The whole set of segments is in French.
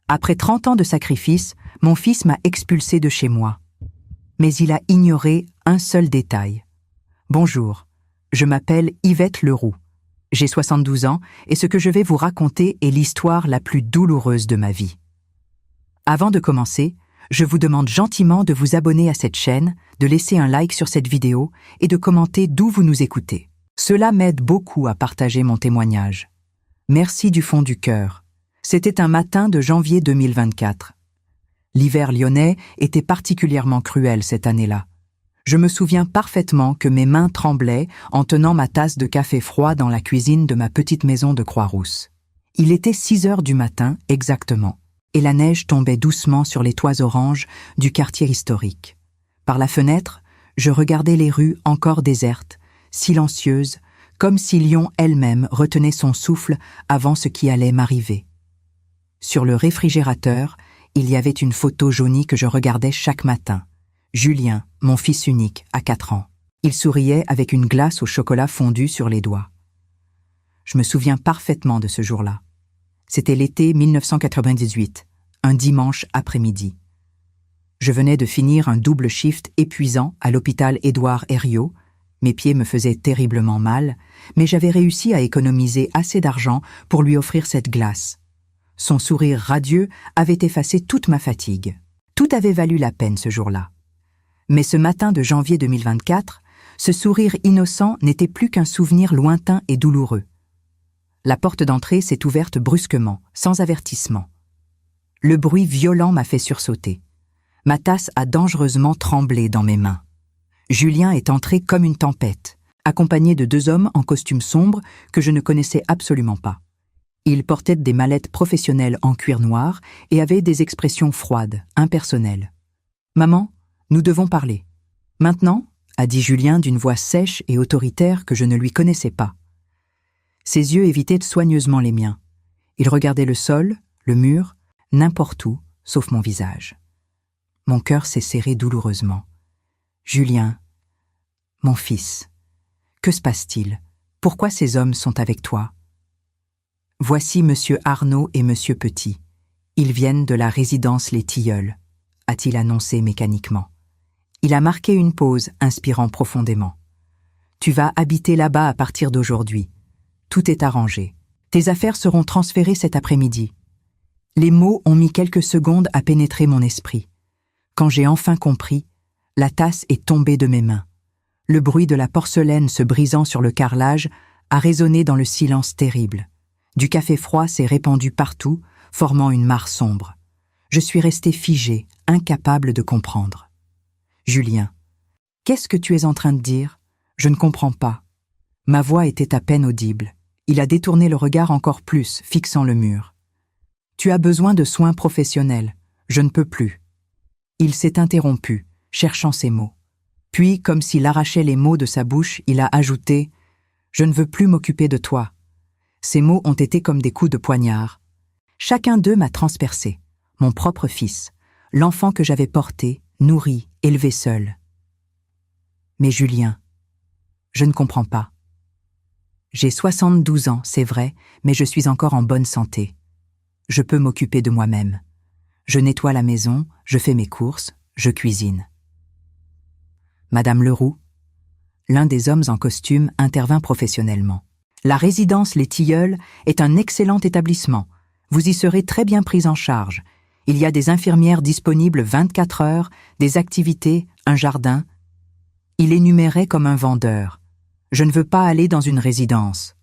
Après 30 ans de sacrifice, mon fils m'a expulsé de chez moi. Mais il a ignoré un seul détail. Bonjour, je m'appelle Yvette Leroux. J'ai 72 ans et ce que je vais vous raconter est l'histoire la plus douloureuse de ma vie. Avant de commencer, je vous demande gentiment de vous abonner à cette chaîne, de laisser un like sur cette vidéo et de commenter d'où vous nous écoutez. Cela m'aide beaucoup à partager mon témoignage. Merci du fond du cœur. C'était un matin de janvier 2024. L'hiver lyonnais était particulièrement cruel cette année-là. Je me souviens parfaitement que mes mains tremblaient en tenant ma tasse de café froid dans la cuisine de ma petite maison de Croix-Rousse. Il était 6 heures du matin exactement, et la neige tombait doucement sur les toits oranges du quartier historique. Par la fenêtre, je regardais les rues encore désertes, silencieuses, comme si Lyon elle-même retenait son souffle avant ce qui allait m'arriver. Sur le réfrigérateur, il y avait une photo jaunie que je regardais chaque matin. Julien, mon fils unique, à 4 ans. Il souriait avec une glace au chocolat fondu sur les doigts. Je me souviens parfaitement de ce jour-là. C'était l'été 1998, un dimanche après-midi. Je venais de finir un double shift épuisant à l'hôpital Édouard Herriot. Mes pieds me faisaient terriblement mal, mais j'avais réussi à économiser assez d'argent pour lui offrir cette glace. Son sourire radieux avait effacé toute ma fatigue. Tout avait valu la peine ce jour-là. Mais ce matin de janvier 2024, ce sourire innocent n'était plus qu'un souvenir lointain et douloureux. La porte d'entrée s'est ouverte brusquement, sans avertissement. Le bruit violent m'a fait sursauter. Ma tasse a dangereusement tremblé dans mes mains. Julien est entré comme une tempête, accompagné de 2 hommes en costume sombre que je ne connaissais absolument pas. Ils portaient des mallettes professionnelles en cuir noir et avaient des expressions froides, impersonnelles. « Maman, nous devons parler. »« Maintenant ?» a dit Julien d'une voix sèche et autoritaire que je ne lui connaissais pas. Ses yeux évitaient soigneusement les miens. Il regardait le sol, le mur, n'importe où, sauf mon visage. Mon cœur s'est serré douloureusement. « Julien, mon fils, que se passe-t-il? Pourquoi ces hommes sont avec toi ?»« Voici Monsieur Arnaud et Monsieur Petit. Ils viennent de la résidence Les Tilleuls, » a-t-il annoncé mécaniquement. Il a marqué une pause, inspirant profondément. « Tu vas habiter là-bas à partir d'aujourd'hui. Tout est arrangé. Tes affaires seront transférées cet après-midi. » Les mots ont mis quelques secondes à pénétrer mon esprit. Quand j'ai enfin compris, la tasse est tombée de mes mains. Le bruit de la porcelaine se brisant sur le carrelage a résonné dans le silence terrible. Du café froid s'est répandu partout, formant une mare sombre. Je suis resté figé, incapable de comprendre. « Julien, qu'est-ce que tu es en train de dire? Je ne comprends pas. » Ma voix était à peine audible. Il a détourné le regard encore plus, fixant le mur. « Tu as besoin de soins professionnels. Je ne peux plus. » Il s'est interrompu, cherchant ses mots. Puis, comme s'il arrachait les mots de sa bouche, il a ajouté « Je ne veux plus m'occuper de toi. » Ces mots ont été comme des coups de poignard. Chacun d'eux m'a transpercé. Mon propre fils, l'enfant que j'avais porté, nourri, élevé seul. Mais Julien, je ne comprends pas. J'ai 72 ans, c'est vrai, mais je suis encore en bonne santé. Je peux m'occuper de moi-même. Je nettoie la maison, je fais mes courses, je cuisine. Madame Leroux, l'un des hommes en costume intervint professionnellement. La résidence Les Tilleuls est un excellent établissement. Vous y serez très bien prise en charge. Il y a des infirmières disponibles 24 heures, des activités, un jardin. Il énumérait comme un vendeur. Je ne veux pas aller dans une résidence.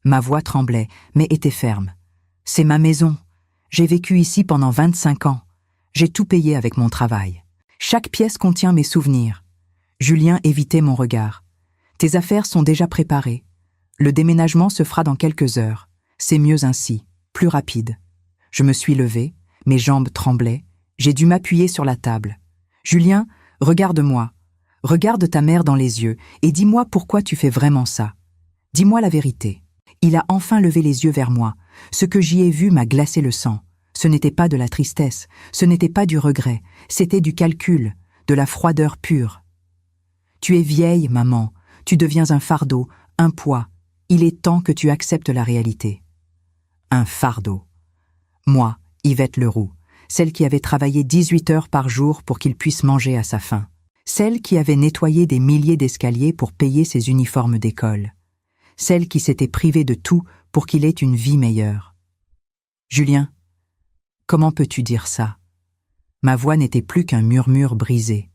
Ma voix tremblait, mais était ferme. C'est ma maison. J'ai vécu ici pendant 25 ans. J'ai tout payé avec mon travail. Chaque pièce contient mes souvenirs. Julien évitait mon regard. Tes affaires sont déjà préparées. Le déménagement se fera dans quelques heures. C'est mieux ainsi, plus rapide. Je me suis levé, mes jambes tremblaient, j'ai dû m'appuyer sur la table. Julien, regarde-moi. Regarde ta mère dans les yeux et dis-moi pourquoi tu fais vraiment ça. Dis-moi la vérité. Il a enfin levé les yeux vers moi. Ce que j'y ai vu m'a glacé le sang. Ce n'était pas de la tristesse, ce n'était pas du regret, c'était du calcul, de la froideur pure. Tu es vieille, maman, tu deviens un fardeau, un poids. Il est temps que tu acceptes la réalité. Un fardeau. Moi, Yvette Leroux, celle qui avait travaillé 18 heures par jour pour qu'il puisse manger à sa faim, celle qui avait nettoyé des milliers d'escaliers pour payer ses uniformes d'école, celle qui s'était privée de tout pour qu'il ait une vie meilleure. Julien, comment peux-tu dire ça? Ma voix n'était plus qu'un murmure brisé.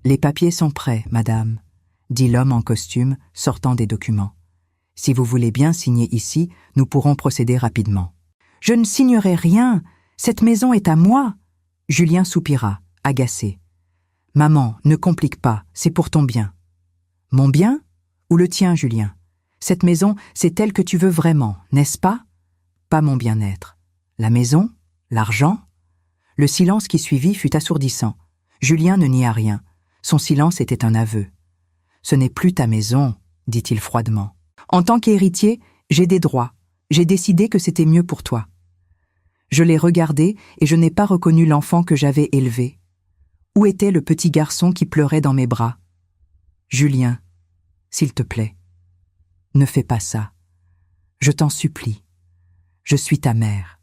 Les papiers sont prêts, madame, dit l'homme en costume, sortant des documents. Si vous voulez bien signer ici, nous pourrons procéder rapidement. Je ne signerai rien, cette maison est à moi. Julien soupira, agacé. Maman, ne complique pas, c'est pour ton bien. Mon bien? Ou le tien, Julien? Cette maison, c'est telle que tu veux vraiment, n'est-ce pas? Pas mon bien-être. La maison? L'argent? Le silence qui suivit fut assourdissant. Julien ne nia rien. Son silence était un aveu. Ce n'est plus ta maison, dit-il froidement. En tant qu'héritier, j'ai des droits. J'ai décidé que c'était mieux pour toi. Je l'ai regardé et je n'ai pas reconnu l'enfant que j'avais élevé. Où était le petit garçon qui pleurait dans mes bras? Julien, s'il te plaît, ne fais pas ça. Je t'en supplie. Je suis ta mère.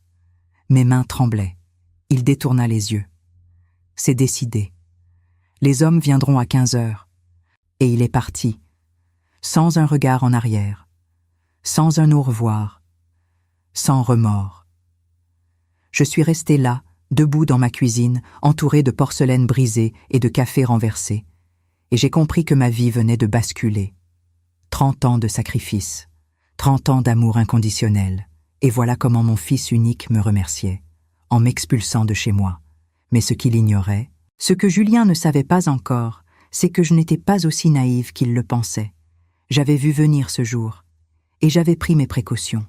Mes mains tremblaient. Il détourna les yeux. C'est décidé. Les hommes viendront à 15 heures. Et il est parti, sans un regard en arrière, sans un au revoir, sans remords. Je suis resté là, debout dans ma cuisine, entouré de porcelaine brisée et de café renversé, et j'ai compris que ma vie venait de basculer. 30 ans de sacrifice, 30 ans d'amour inconditionnel, et voilà comment mon fils unique me remerciait, en m'expulsant de chez moi. Mais ce qu'il ignorait, ce que Julien ne savait pas encore, c'est que je n'étais pas aussi naïve qu'il le pensait. J'avais vu venir ce jour, et j'avais pris mes précautions.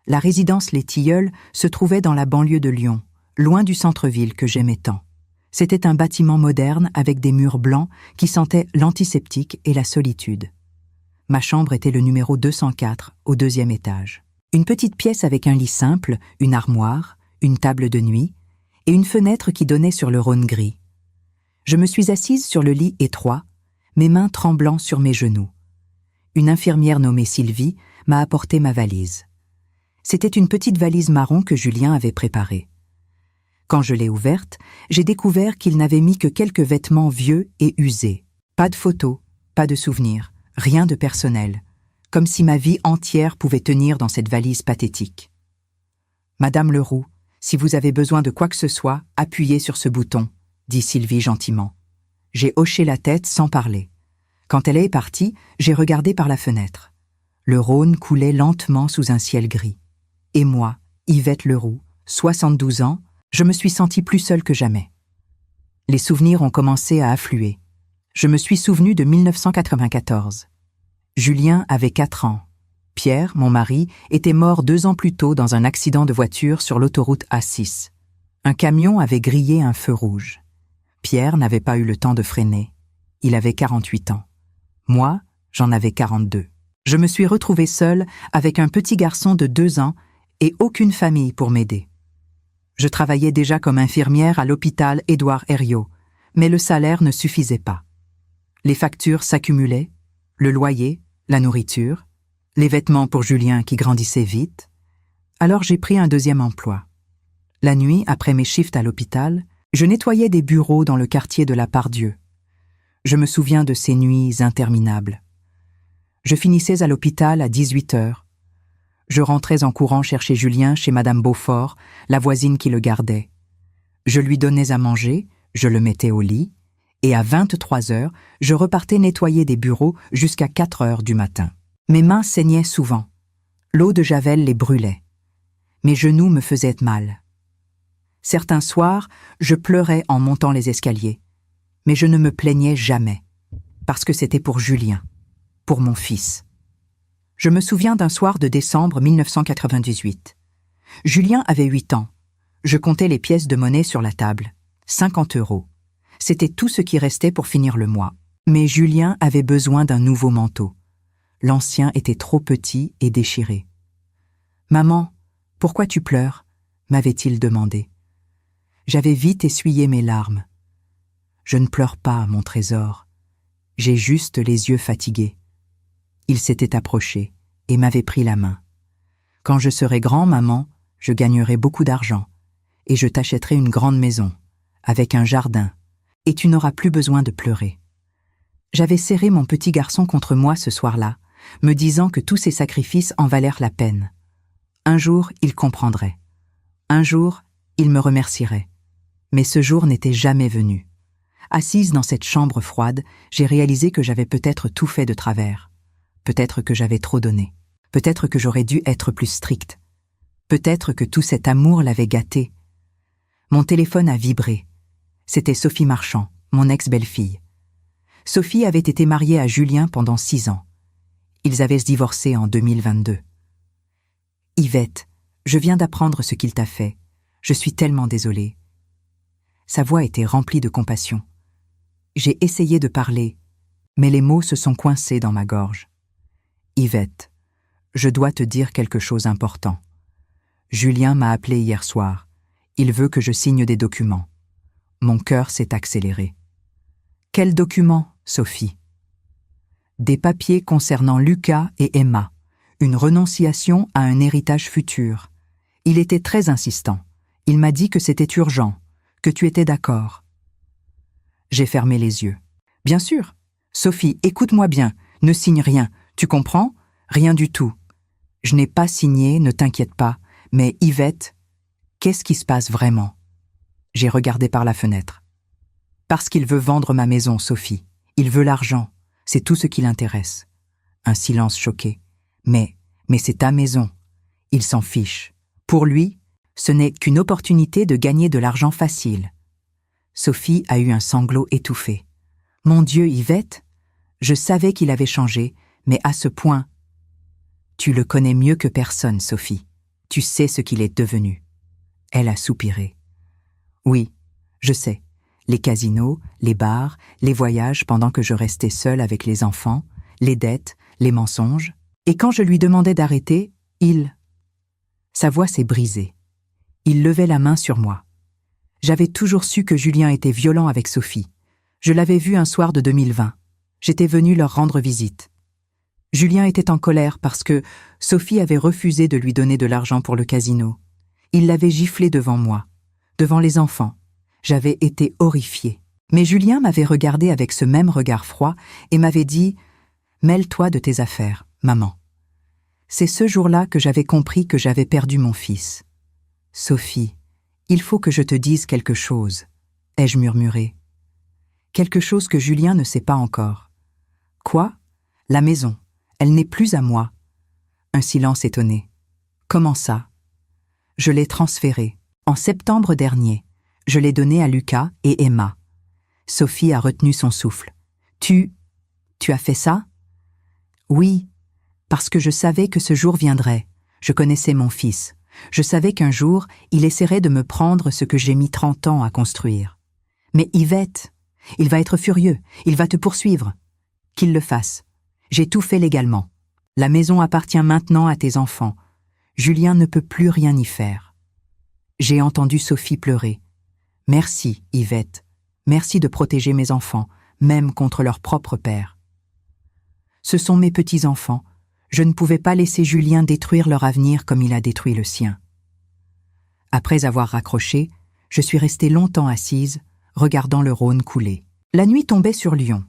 La résidence Les Tilleuls se trouvait dans la banlieue de Lyon, loin du centre-ville que j'aimais tant. C'était un bâtiment moderne avec des murs blancs qui sentaient l'antiseptique et la solitude. Ma chambre était le numéro 204, au 2e étage. Une petite pièce avec un lit simple, une armoire, une table de nuit et une fenêtre qui donnait sur le Rhône gris. Je me suis assise sur le lit étroit, mes mains tremblant sur mes genoux. Une infirmière nommée Sylvie m'a apporté ma valise. C'était une petite valise marron que Julien avait préparée. Quand je l'ai ouverte, j'ai découvert qu'il n'avait mis que quelques vêtements vieux et usés. Pas de photos, pas de souvenirs, rien de personnel, comme si ma vie entière pouvait tenir dans cette valise pathétique. « Madame Leroux, si vous avez besoin de quoi que ce soit, appuyez sur ce bouton, » dit Sylvie gentiment. J'ai hoché la tête sans parler. Quand elle est partie, j'ai regardé par la fenêtre. Le Rhône coulait lentement sous un ciel gris. Et moi, Yvette Leroux, 72 ans, je me suis sentie plus seule que jamais. Les souvenirs ont commencé à affluer. Je me suis souvenue de 1994. Julien avait 4 ans. Pierre, mon mari, était mort 2 ans plus tôt dans un accident de voiture sur l'autoroute A6. Un camion avait grillé un feu rouge. Pierre n'avait pas eu le temps de freiner. Il avait 48 ans. Moi, j'en avais 42. Je me suis retrouvée seule avec un petit garçon de 2 ans et aucune famille pour m'aider. Je travaillais déjà comme infirmière à l'hôpital Édouard Herriot, mais le salaire ne suffisait pas. Les factures s'accumulaient, le loyer, la nourriture, les vêtements pour Julien qui grandissait vite. Alors j'ai pris un 2e emploi. La nuit, après mes shifts à l'hôpital, je nettoyais des bureaux dans le quartier de la Pardieu. Je me souviens de ces nuits interminables. Je finissais à l'hôpital à 18 heures. Je rentrais en courant chercher Julien chez Madame Beaufort, la voisine qui le gardait. Je lui donnais à manger, je le mettais au lit, et à 23 heures, je repartais nettoyer des bureaux jusqu'à 4 heures du matin. Mes mains saignaient souvent. L'eau de Javel les brûlait. Mes genoux me faisaient mal. Certains soirs, je pleurais en montant les escaliers, mais je ne me plaignais jamais, parce que c'était pour Julien, pour mon fils. Je me souviens d'un soir de décembre 1998. Julien avait 8 ans. Je comptais les pièces de monnaie sur la table. 50 €. C'était tout ce qui restait pour finir le mois. Mais Julien avait besoin d'un nouveau manteau. L'ancien était trop petit et déchiré. « Maman, pourquoi tu pleures ?» m'avait-il demandé. J'avais vite essuyé mes larmes. « Je ne pleure pas, mon trésor. J'ai juste les yeux fatigués. » Il s'était approché et m'avait pris la main. « Quand je serai grand, maman, je gagnerai beaucoup d'argent et je t'achèterai une grande maison, avec un jardin, et tu n'auras plus besoin de pleurer. » J'avais serré mon petit garçon contre moi ce soir-là, me disant que tous ces sacrifices en valèrent la peine. Un jour, il comprendrait. Un jour, il me remercierait. Mais ce jour n'était jamais venu. Assise dans cette chambre froide, j'ai réalisé que j'avais peut-être tout fait de travers. Peut-être que j'avais trop donné. Peut-être que j'aurais dû être plus stricte. Peut-être que tout cet amour l'avait gâté. Mon téléphone a vibré. C'était Sophie Marchand, mon ex-belle-fille. Sophie avait été mariée à Julien pendant 6 ans. Ils avaient se divorcé en 2022. « Yvette, je viens d'apprendre ce qu'il t'a fait. Je suis tellement désolée. » Sa voix était remplie de compassion. J'ai essayé de parler, mais les mots se sont coincés dans ma gorge. « Yvette, je dois te dire quelque chose d'important. Julien m'a appelé hier soir. Il veut que je signe des documents. Mon cœur s'est accéléré. »« Quels documents, Sophie ?»« Des papiers concernant Lucas et Emma. Une renonciation à un héritage futur. Il était très insistant. Il m'a dit que c'était urgent, que tu étais d'accord. » J'ai fermé les yeux. « Bien sûr. Sophie, écoute-moi bien. Ne signe rien. Tu comprends? Rien du tout. Je n'ai pas signé, ne t'inquiète pas. Mais Yvette, qu'est-ce qui se passe vraiment ?» J'ai regardé par la fenêtre. « Parce qu'il veut vendre ma maison, Sophie. Il veut l'argent. C'est tout ce qui l'intéresse. » Un silence choqué. « Mais c'est ta maison. Il s'en fiche. Pour lui, ce n'est qu'une opportunité de gagner de l'argent facile. » Sophie a eu un sanglot étouffé. « Mon Dieu, Yvette, je savais qu'il avait changé, mais à ce point. » « Tu le connais mieux que personne, Sophie. Tu sais ce qu'il est devenu. » Elle a soupiré. « Oui, je sais. Les casinos, les bars, les voyages pendant que je restais seule avec les enfants, les dettes, les mensonges. Et quand je lui demandais d'arrêter, il... » Sa voix s'est brisée. Il levait la main sur moi. J'avais toujours su que Julien était violent avec Sophie. Je l'avais vu un soir de 2020. J'étais venue leur rendre visite. Julien était en colère parce que Sophie avait refusé de lui donner de l'argent pour le casino. Il l'avait giflé devant moi, devant les enfants. J'avais été horrifiée. Mais Julien m'avait regardée avec ce même regard froid et m'avait dit « Mêle-toi de tes affaires, maman. » C'est ce jour-là que j'avais compris que j'avais perdu mon fils. « Sophie, il faut que je te dise quelque chose, » ai-je murmuré. Quelque chose que Julien ne sait pas encore. « Quoi ? La maison. Elle n'est plus à moi. » Un silence étonné. « Comment ça ? » « Je l'ai transférée. En septembre dernier. Je l'ai donnée à Lucas et Emma. » Sophie a retenu son souffle. « Tu as fait ça ? » ?»« Oui, parce que je savais que ce jour viendrait. Je connaissais mon fils. Je savais qu'un jour, il essaierait de me prendre ce que j'ai mis 30 ans à construire. Mais Yvette, il va être furieux. Il va te poursuivre. Qu'il le fasse. J'ai tout fait légalement. La maison appartient maintenant à tes enfants. Julien ne peut plus rien y faire. » J'ai entendu Sophie pleurer. « Merci, Yvette. Merci de protéger mes enfants, même contre leur propre père. » Ce sont mes petits-enfants. Je ne pouvais pas laisser Julien détruire leur avenir comme il a détruit le sien. Après avoir raccroché, je suis restée longtemps assise, regardant le Rhône couler. La nuit tombait sur Lyon.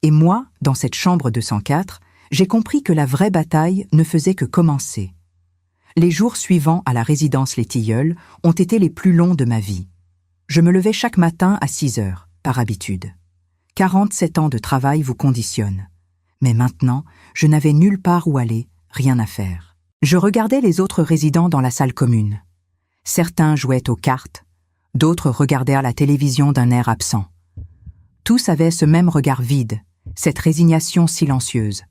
Et moi, dans cette chambre 204, j'ai compris que la vraie bataille ne faisait que commencer. Les jours suivants à la résidence Les Tilleuls ont été les plus longs de ma vie. Je me levais chaque matin à 6 heures, par habitude. 47 ans de travail vous conditionnent. Mais maintenant, je n'avais nulle part où aller, rien à faire. Je regardais les autres résidents dans la salle commune. Certains jouaient aux cartes, d'autres regardèrent la télévision d'un air absent. Tous avaient ce même regard vide, cette résignation silencieuse.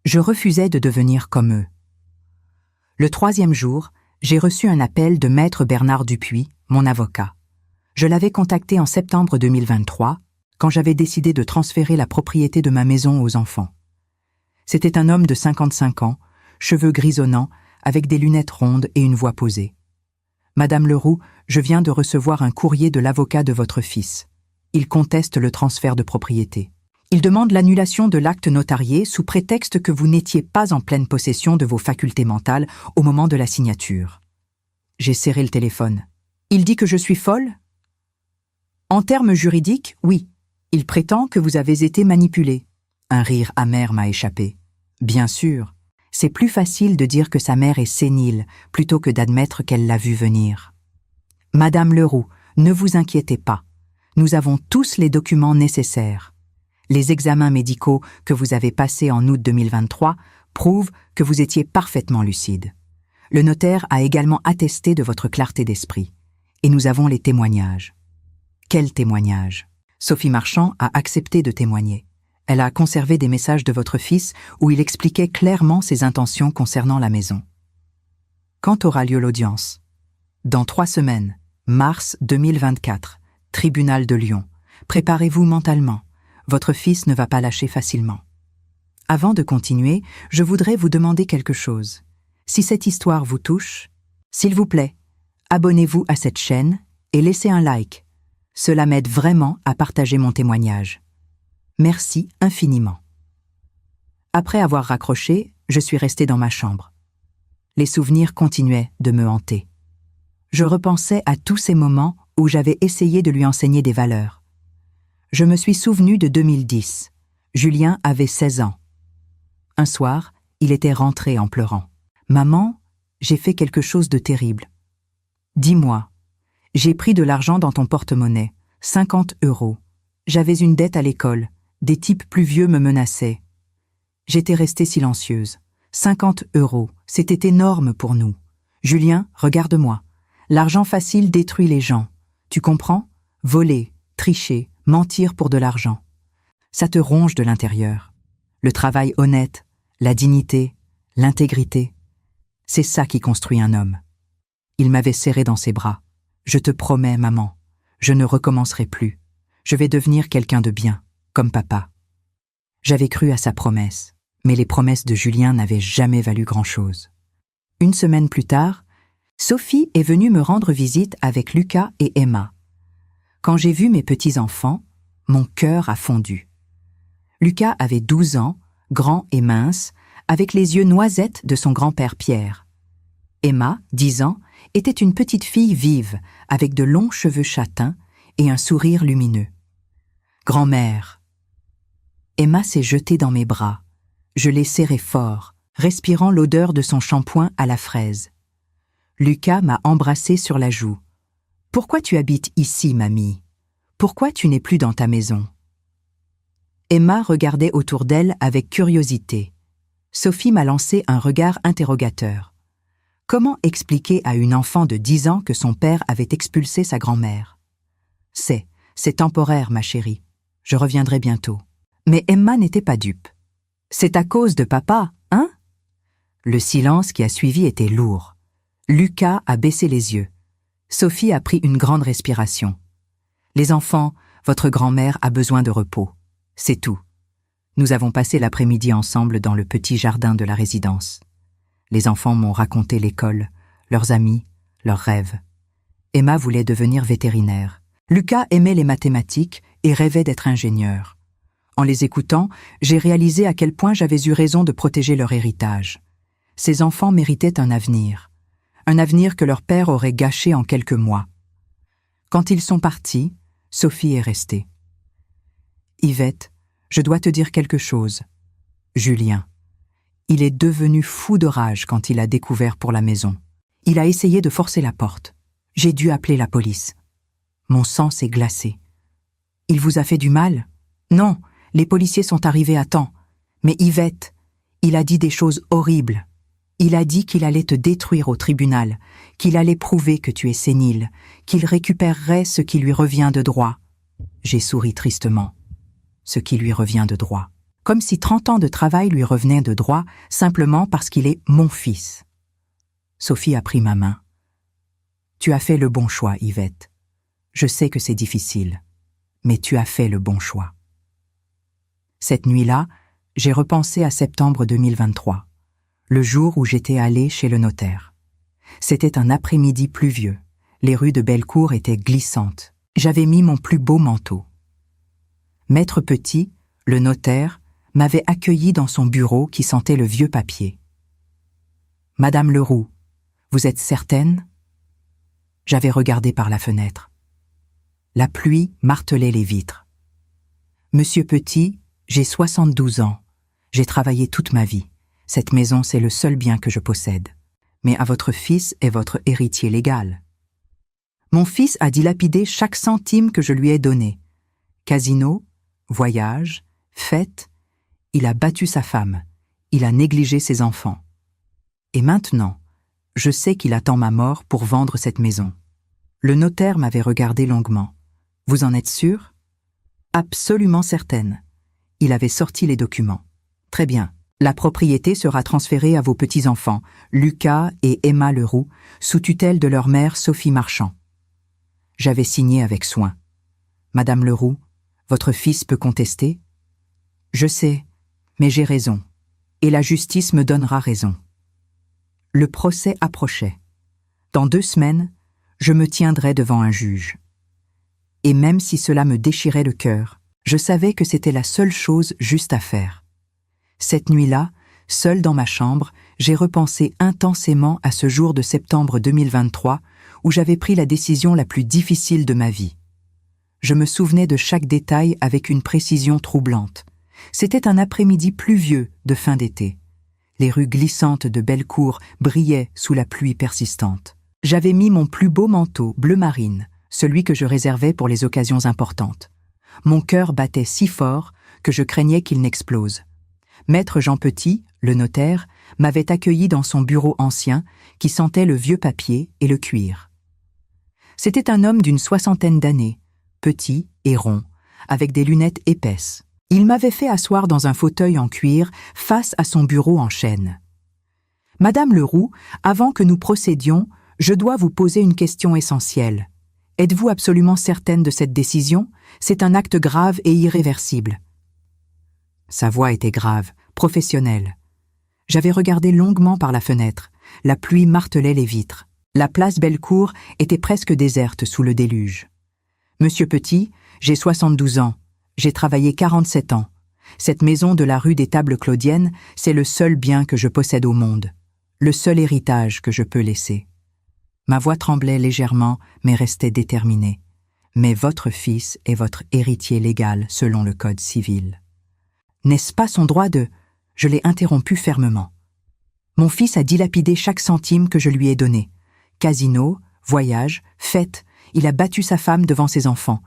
Je refusais de devenir comme eux. Le 3e jour, j'ai reçu un appel de Maître Bernard Dupuis, mon avocat. Je l'avais contacté en septembre 2023, quand j'avais décidé de transférer la propriété de ma maison aux enfants. C'était un homme de 55 ans, cheveux grisonnants, avec des lunettes rondes et une voix posée. « Madame Leroux, je viens de recevoir un courrier de l'avocat de votre fils. Il conteste le transfert de propriété. Il demande l'annulation de l'acte notarié sous prétexte que vous n'étiez pas en pleine possession de vos facultés mentales au moment de la signature. » J'ai serré le téléphone. Il dit que je suis folle? En termes juridiques, oui. Il prétend que vous avez été manipulée. Un rire amer m'a échappé. Bien sûr, c'est plus facile de dire que sa mère est sénile plutôt que d'admettre qu'elle l'a vu venir. Madame Leroux, ne vous inquiétez pas. Nous avons tous les documents nécessaires. Les examens médicaux que vous avez passés en août 2023 prouvent que vous étiez parfaitement lucide. Le notaire a également attesté de votre clarté d'esprit. Et nous avons les témoignages. Quels témoignages? Sophie Marchand a accepté de témoigner. Elle a conservé des messages de votre fils où il expliquait clairement ses intentions concernant la maison. Quand aura lieu l'audience? Dans 3 semaines, mars 2024, tribunal de Lyon. Préparez-vous mentalement. Votre fils ne va pas lâcher facilement. Avant de continuer, je voudrais vous demander quelque chose. Si cette histoire vous touche, s'il vous plaît, abonnez-vous à cette chaîne et laissez un like. Cela m'aide vraiment à partager mon témoignage. Merci infiniment. Après avoir raccroché, je suis restée dans ma chambre. Les souvenirs continuaient de me hanter. Je repensais à tous ces moments où j'avais essayé de lui enseigner des valeurs. Je me suis souvenue de 2010. Julien avait 16 ans. Un soir, il était rentré en pleurant. « Maman, j'ai fait quelque chose de terrible. Dis-moi, j'ai pris de l'argent dans ton porte-monnaie, 50 €. J'avais une dette à l'école, des types plus vieux me menaçaient. J'étais restée silencieuse. 50 €, c'était énorme pour nous. Julien, regarde-moi. L'argent facile détruit les gens. Tu comprends? Voler, tricher, mentir pour de l'argent. Ça te ronge de l'intérieur. Le travail honnête, la dignité, l'intégrité. C'est ça qui construit un homme. Il m'avait serré dans ses bras. Je te promets, maman, je ne recommencerai plus. Je vais devenir quelqu'un de bien, comme papa. J'avais cru à sa promesse, mais les promesses de Julien n'avaient jamais valu grand-chose. 1 semaine plus tard, Sophie est venue me rendre visite avec Lucas et Emma. Quand j'ai vu mes petits-enfants, mon cœur a fondu. Lucas avait 12 ans, grand et mince, avec les yeux noisettes de son grand-père Pierre. Emma, 10 ans, était une petite fille vive, avec de longs cheveux châtains et un sourire lumineux. « Grand-mère !» Emma s'est jetée dans mes bras. Je l'ai serrée fort, respirant l'odeur de son shampoing à la fraise. Lucas m'a embrassée sur la joue. « Pourquoi tu habites ici, mamie? Pourquoi tu n'es plus dans ta maison ?» Emma regardait autour d'elle avec curiosité. Sophie m'a lancé un regard interrogateur. Comment expliquer à une enfant de 10 ans que son père avait expulsé sa grand-mère? C'est temporaire, ma chérie. Je reviendrai bientôt. Mais Emma n'était pas dupe. C'est à cause de papa, hein? Le silence qui a suivi était lourd. Lucas a baissé les yeux. Sophie a pris une grande respiration. Les enfants, votre grand-mère a besoin de repos. C'est tout. Nous avons passé l'après-midi ensemble dans le petit jardin de la résidence. Les enfants m'ont raconté l'école, leurs amis, leurs rêves. Emma voulait devenir vétérinaire. Lucas aimait les mathématiques et rêvait d'être ingénieur. En les écoutant, j'ai réalisé à quel point j'avais eu raison de protéger leur héritage. Ces enfants méritaient un avenir que leur père aurait gâché en quelques mois. Quand ils sont partis, Sophie est restée. Yvette, je dois te dire quelque chose. Julien. Il est devenu fou de rage quand il a découvert pour la maison. Il a essayé de forcer la porte. J'ai dû appeler la police. Mon sang s'est glacé. Il vous a fait du mal? Non, les policiers sont arrivés à temps. Mais Yvette, il a dit des choses horribles. Il a dit qu'il allait te détruire au tribunal, qu'il allait prouver que tu es sénile, qu'il récupérerait ce qui lui revient de droit. J'ai souri tristement. Ce qui lui revient de droit. Comme si 30 ans de travail lui revenaient de droit simplement parce qu'il est mon fils. Sophie a pris ma main. Tu as fait le bon choix, Yvette. Je sais que c'est difficile, mais tu as fait le bon choix. Cette nuit-là, j'ai repensé à septembre 2023, le jour où j'étais allée chez le notaire. C'était un après-midi pluvieux. Les rues de Bellecour étaient glissantes. J'avais mis mon plus beau manteau. Maître Petit, le notaire, m'avait accueilli dans son bureau qui sentait le vieux papier. « Madame Leroux, vous êtes certaine ?» J'avais regardé par la fenêtre. La pluie martelait les vitres. Monsieur Petit, j'ai 72 ans. J'ai travaillé toute ma vie. Cette maison, c'est le seul bien que je possède. Mais à votre fils est votre héritier légal. Mon fils a dilapidé chaque centime que je lui ai donné. Casino, voyage, fête, il a battu sa femme, il a négligé ses enfants. Et maintenant, je sais qu'il attend ma mort pour vendre cette maison. Le notaire m'avait regardé longuement. Vous en êtes sûre ? Absolument certaine. Il avait sorti les documents. Très bien. La propriété sera transférée à vos petits-enfants, Lucas et Emma Leroux, sous tutelle de leur mère Sophie Marchand. J'avais signé avec soin. Madame Leroux, votre fils peut contester ? Je sais, mais j'ai raison, et la justice me donnera raison. Le procès approchait. Dans 2 semaines, je me tiendrai devant un juge. Et même si cela me déchirait le cœur, je savais que c'était la seule chose juste à faire. Cette nuit-là, seule dans ma chambre, j'ai repensé intensément à ce jour de septembre 2023 où j'avais pris la décision la plus difficile de ma vie. Je me souvenais de chaque détail avec une précision troublante. C'était un après-midi pluvieux de fin d'été. Les rues glissantes de Bellecour brillaient sous la pluie persistante. J'avais mis mon plus beau manteau bleu marine, celui que je réservais pour les occasions importantes. Mon cœur battait si fort que je craignais qu'il n'explose. Maître Jean Petit, le notaire, m'avait accueilli dans son bureau ancien qui sentait le vieux papier et le cuir. C'était un homme d'une 60aine d'années, petit et rond, avec des lunettes épaisses. Il m'avait fait asseoir dans un fauteuil en cuir face à son bureau en chêne. « Madame Leroux, avant que nous procédions, je dois vous poser une question essentielle. Êtes-vous absolument certaine de cette décision ? C'est un acte grave et irréversible. » Sa voix était grave, professionnelle. J'avais regardé longuement par la fenêtre. La pluie martelait les vitres. La place Bellecour était presque déserte sous le déluge. « Monsieur Petit, j'ai 72 ans. J'ai travaillé 47 ans. Cette maison de la rue des Tables Claudiennes, c'est le seul bien que je possède au monde. Le seul héritage que je peux laisser. » Ma voix tremblait légèrement, mais restait déterminée. « Mais votre fils est votre héritier légal selon le Code civil. » N'est-ce pas son droit de... Je l'ai interrompu fermement. Mon fils a dilapidé chaque centime que je lui ai donné. Casino, voyage, fête, il a battu sa femme devant ses enfants.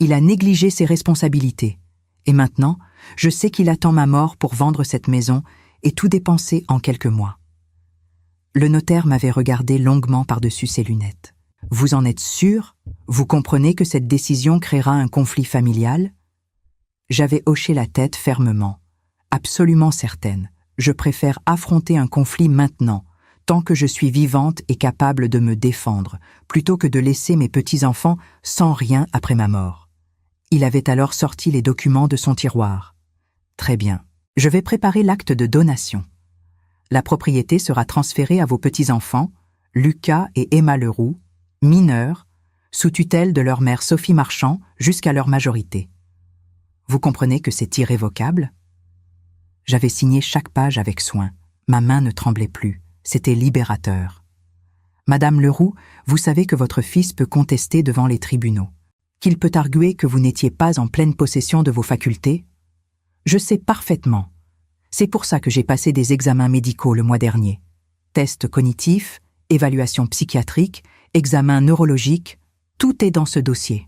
Il a négligé ses responsabilités. Et maintenant, je sais qu'il attend ma mort pour vendre cette maison et tout dépenser en quelques mois. Le notaire m'avait regardé longuement par-dessus ses lunettes. « Vous en êtes sûr ? Vous comprenez que cette décision créera un conflit familial ?» J'avais hoché la tête fermement. Absolument certaine. Je préfère affronter un conflit maintenant, tant que je suis vivante et capable de me défendre, plutôt que de laisser mes petits-enfants sans rien après ma mort. Il avait alors sorti les documents de son tiroir. Très bien. Je vais préparer l'acte de donation. La propriété sera transférée à vos petits-enfants, Lucas et Emma Leroux, mineurs, sous tutelle de leur mère Sophie Marchand jusqu'à leur majorité. Vous comprenez que c'est irrévocable ? J'avais signé chaque page avec soin. Ma main ne tremblait plus. C'était libérateur. Madame Leroux, vous savez que votre fils peut contester devant les tribunaux, qu'il peut arguer que vous n'étiez pas en pleine possession de vos facultés. Je sais parfaitement. C'est pour ça que j'ai passé des examens médicaux le mois dernier. Tests cognitifs, évaluation psychiatrique, examen neurologique, tout est dans ce dossier.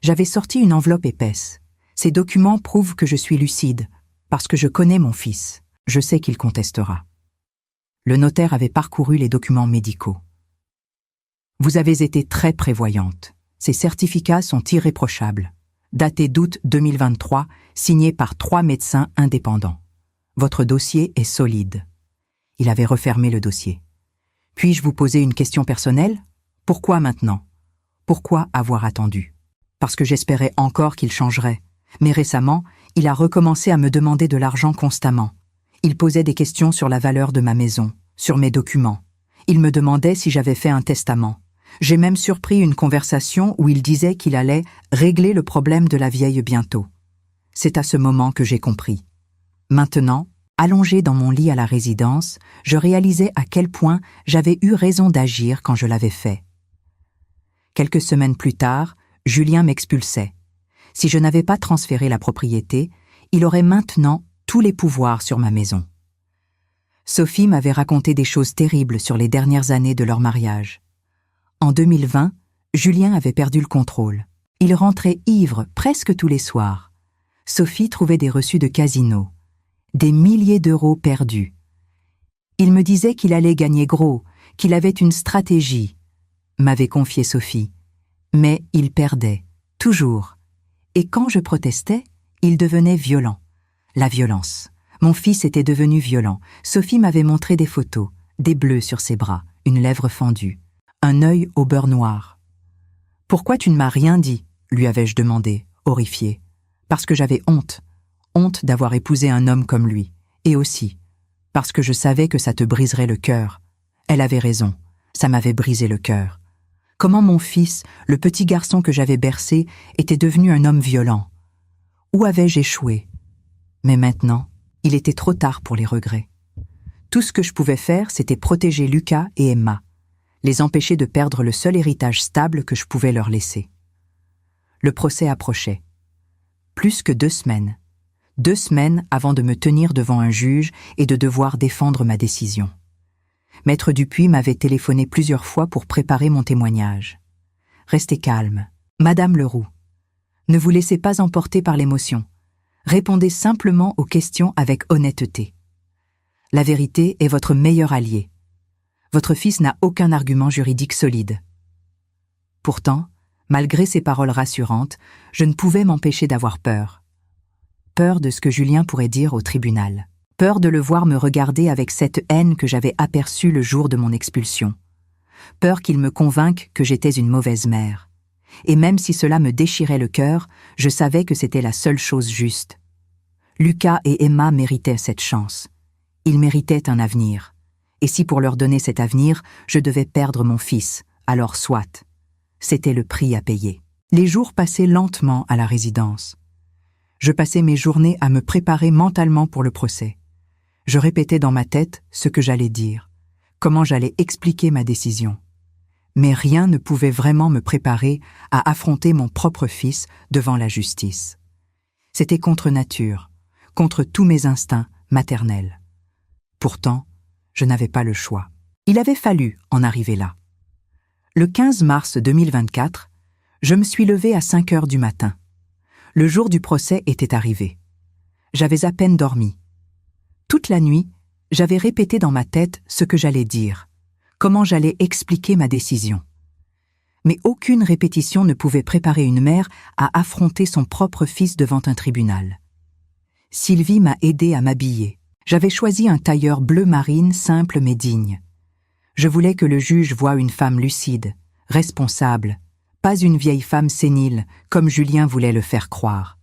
J'avais sorti une enveloppe épaisse. Ces documents prouvent que je suis lucide, parce que je connais mon fils. Je sais qu'il contestera. Le notaire avait parcouru les documents médicaux. Vous avez été très prévoyante. Ces certificats sont irréprochables. Datés d'août 2023, signés par 3 médecins indépendants. Votre dossier est solide. Il avait refermé le dossier. Puis-je vous poser une question personnelle ? Pourquoi maintenant ? Pourquoi avoir attendu ? Parce que j'espérais encore qu'il changerait. Mais récemment, il a recommencé à me demander de l'argent constamment. Il posait des questions sur la valeur de ma maison, sur mes documents. Il me demandait si j'avais fait un testament. J'ai même surpris une conversation où il disait qu'il allait régler le problème de la vieille bientôt. C'est à ce moment que j'ai compris. Maintenant, allongé dans mon lit à la résidence, je réalisais à quel point j'avais eu raison d'agir quand je l'avais fait. Quelques semaines plus tard, Julien m'expulsait. Si je n'avais pas transféré la propriété, il aurait maintenant tous les pouvoirs sur ma maison. Sophie m'avait raconté des choses terribles sur les dernières années de leur mariage. En 2020, Julien avait perdu le contrôle. Il rentrait ivre presque tous les soirs. Sophie trouvait des reçus de casino. Des milliers d'euros perdus. Il me disait qu'il allait gagner gros, qu'il avait une stratégie, m'avait confié Sophie. Mais il perdait, toujours. Et quand je protestais, il devenait violent. La violence. Mon fils était devenu violent. Sophie m'avait montré des photos, des bleus sur ses bras, une lèvre fendue, un œil au beurre noir. « Pourquoi tu ne m'as rien dit ?» lui avais-je demandé, horrifiée. Parce que j'avais honte. Honte d'avoir épousé un homme comme lui. Et aussi, parce que je savais que ça te briserait le cœur. Elle avait raison, ça m'avait brisé le cœur. Comment mon fils, le petit garçon que j'avais bercé, était devenu un homme violent? Où avais-je échoué? Mais maintenant, il était trop tard pour les regrets. Tout ce que je pouvais faire, c'était protéger Lucas et Emma, les empêcher de perdre le seul héritage stable que je pouvais leur laisser. Le procès approchait. Plus que 2 semaines. 2 semaines avant de me tenir devant un juge et de devoir défendre ma décision. Maître Dupuis m'avait téléphoné plusieurs fois pour préparer mon témoignage. Restez calme, Madame Leroux. Ne vous laissez pas emporter par l'émotion. Répondez simplement aux questions avec honnêteté. La vérité est votre meilleur allié. Votre fils n'a aucun argument juridique solide. Pourtant, malgré ces paroles rassurantes, je ne pouvais m'empêcher d'avoir peur. Peur de ce que Julien pourrait dire au tribunal. Peur de le voir me regarder avec cette haine que j'avais aperçue le jour de mon expulsion. Peur qu'il me convainque que j'étais une mauvaise mère. Et même si cela me déchirait le cœur, je savais que c'était la seule chose juste. Lucas et Emma méritaient cette chance. Ils méritaient un avenir. Et si pour leur donner cet avenir, je devais perdre mon fils, alors soit. C'était le prix à payer. Les jours passaient lentement à la résidence. Je passais mes journées à me préparer mentalement pour le procès. Je répétais dans ma tête ce que j'allais dire, comment j'allais expliquer ma décision. Mais rien ne pouvait vraiment me préparer à affronter mon propre fils devant la justice. C'était contre nature, contre tous mes instincts maternels. Pourtant, je n'avais pas le choix. Il avait fallu en arriver là. Le 15 mars 2024, je me suis levée à 5 heures du matin. Le jour du procès était arrivé. J'avais à peine dormi. Toute la nuit, j'avais répété dans ma tête ce que j'allais dire, comment j'allais expliquer ma décision. Mais aucune répétition ne pouvait préparer une mère à affronter son propre fils devant un tribunal. Sylvie m'a aidée à m'habiller. J'avais choisi un tailleur bleu marine simple mais digne. Je voulais que le juge voie une femme lucide, responsable, pas une vieille femme sénile, comme Julien voulait le faire croire.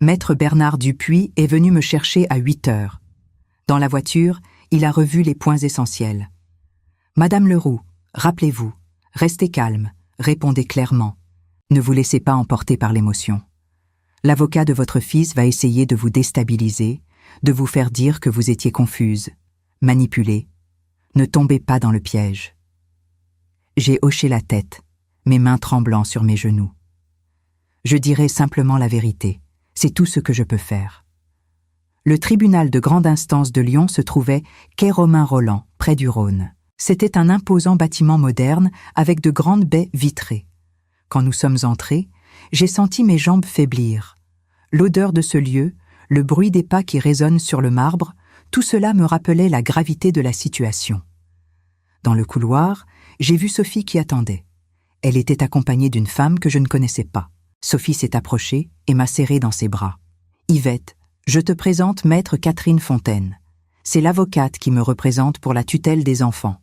Maître Bernard Dupuis est venu me chercher à 8 heures. Dans la voiture, il a revu les points essentiels. « Madame Leroux, rappelez-vous, restez calme, répondez clairement. Ne vous laissez pas emporter par l'émotion. L'avocat de votre fils va essayer de vous déstabiliser, de vous faire dire que vous étiez confuse, manipulée. Ne tombez pas dans le piège. » J'ai hoché la tête, mes mains tremblant sur mes genoux. Je dirai simplement la vérité, c'est tout ce que je peux faire. Le tribunal de grande instance de Lyon se trouvait quai Romain-Rolland, près du Rhône. C'était un imposant bâtiment moderne avec de grandes baies vitrées. Quand nous sommes entrés, j'ai senti mes jambes faiblir. L'odeur de ce lieu, le bruit des pas qui résonnent sur le marbre, tout cela me rappelait la gravité de la situation. Dans le couloir, j'ai vu Sophie qui attendait. Elle était accompagnée d'une femme que je ne connaissais pas. Sophie s'est approchée et m'a serrée dans ses bras. « Yvette, je te présente Maître Catherine Fontaine. C'est l'avocate qui me représente pour la tutelle des enfants. »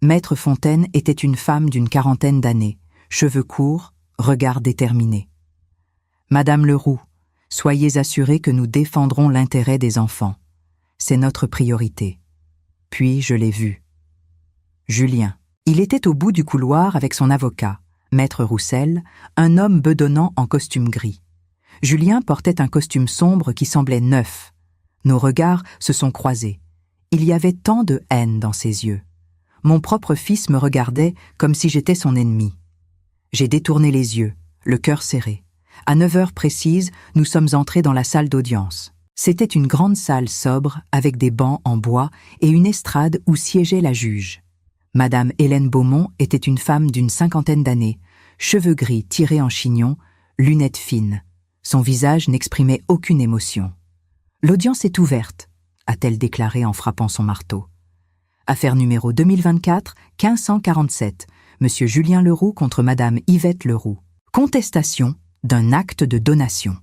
Maître Fontaine était une femme d'une 40aine d'années, cheveux courts, regard déterminé. « Madame Leroux, soyez assurée que nous défendrons l'intérêt des enfants. C'est notre priorité. » Puis je l'ai vu. Julien. Il était au bout du couloir avec son avocat, Maître Roussel, un homme bedonnant en costume gris. Julien portait un costume sombre qui semblait neuf. Nos regards se sont croisés. Il y avait tant de haine dans ses yeux. Mon propre fils me regardait comme si j'étais son ennemi. J'ai détourné les yeux, le cœur serré. À 9 heures précises, nous sommes entrés dans la salle d'audience. C'était une grande salle sobre, avec des bancs en bois et une estrade où siégeait la juge. Madame Hélène Beaumont était une femme d'une 50aine d'années, cheveux gris tirés en chignon, lunettes fines. Son visage n'exprimait aucune émotion. « L'audience est ouverte », a-t-elle déclaré en frappant son marteau. Affaire numéro 2024-1547, Monsieur Julien Leroux contre Madame Yvette Leroux. Contestation d'un acte de donation.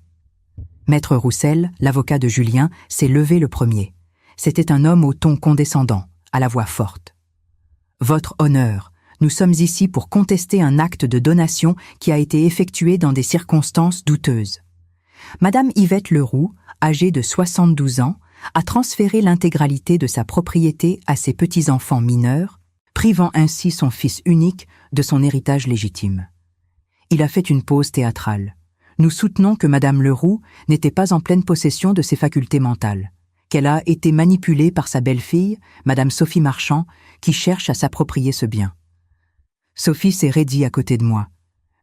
Maître Roussel, l'avocat de Julien, s'est levé le premier. C'était un homme au ton condescendant, à la voix forte. « Votre honneur, nous sommes ici pour contester un acte de donation qui a été effectué dans des circonstances douteuses. Madame Yvette Leroux, âgée de 72 ans, a transféré l'intégralité de sa propriété à ses petits-enfants mineurs, privant ainsi son fils unique de son héritage légitime. Il a fait une pause théâtrale. Nous soutenons que Madame Leroux n'était pas en pleine possession de ses facultés mentales, qu'elle a été manipulée par sa belle-fille, Madame Sophie Marchand, qui cherche à s'approprier ce bien. » Sophie s'est raidie à côté de moi.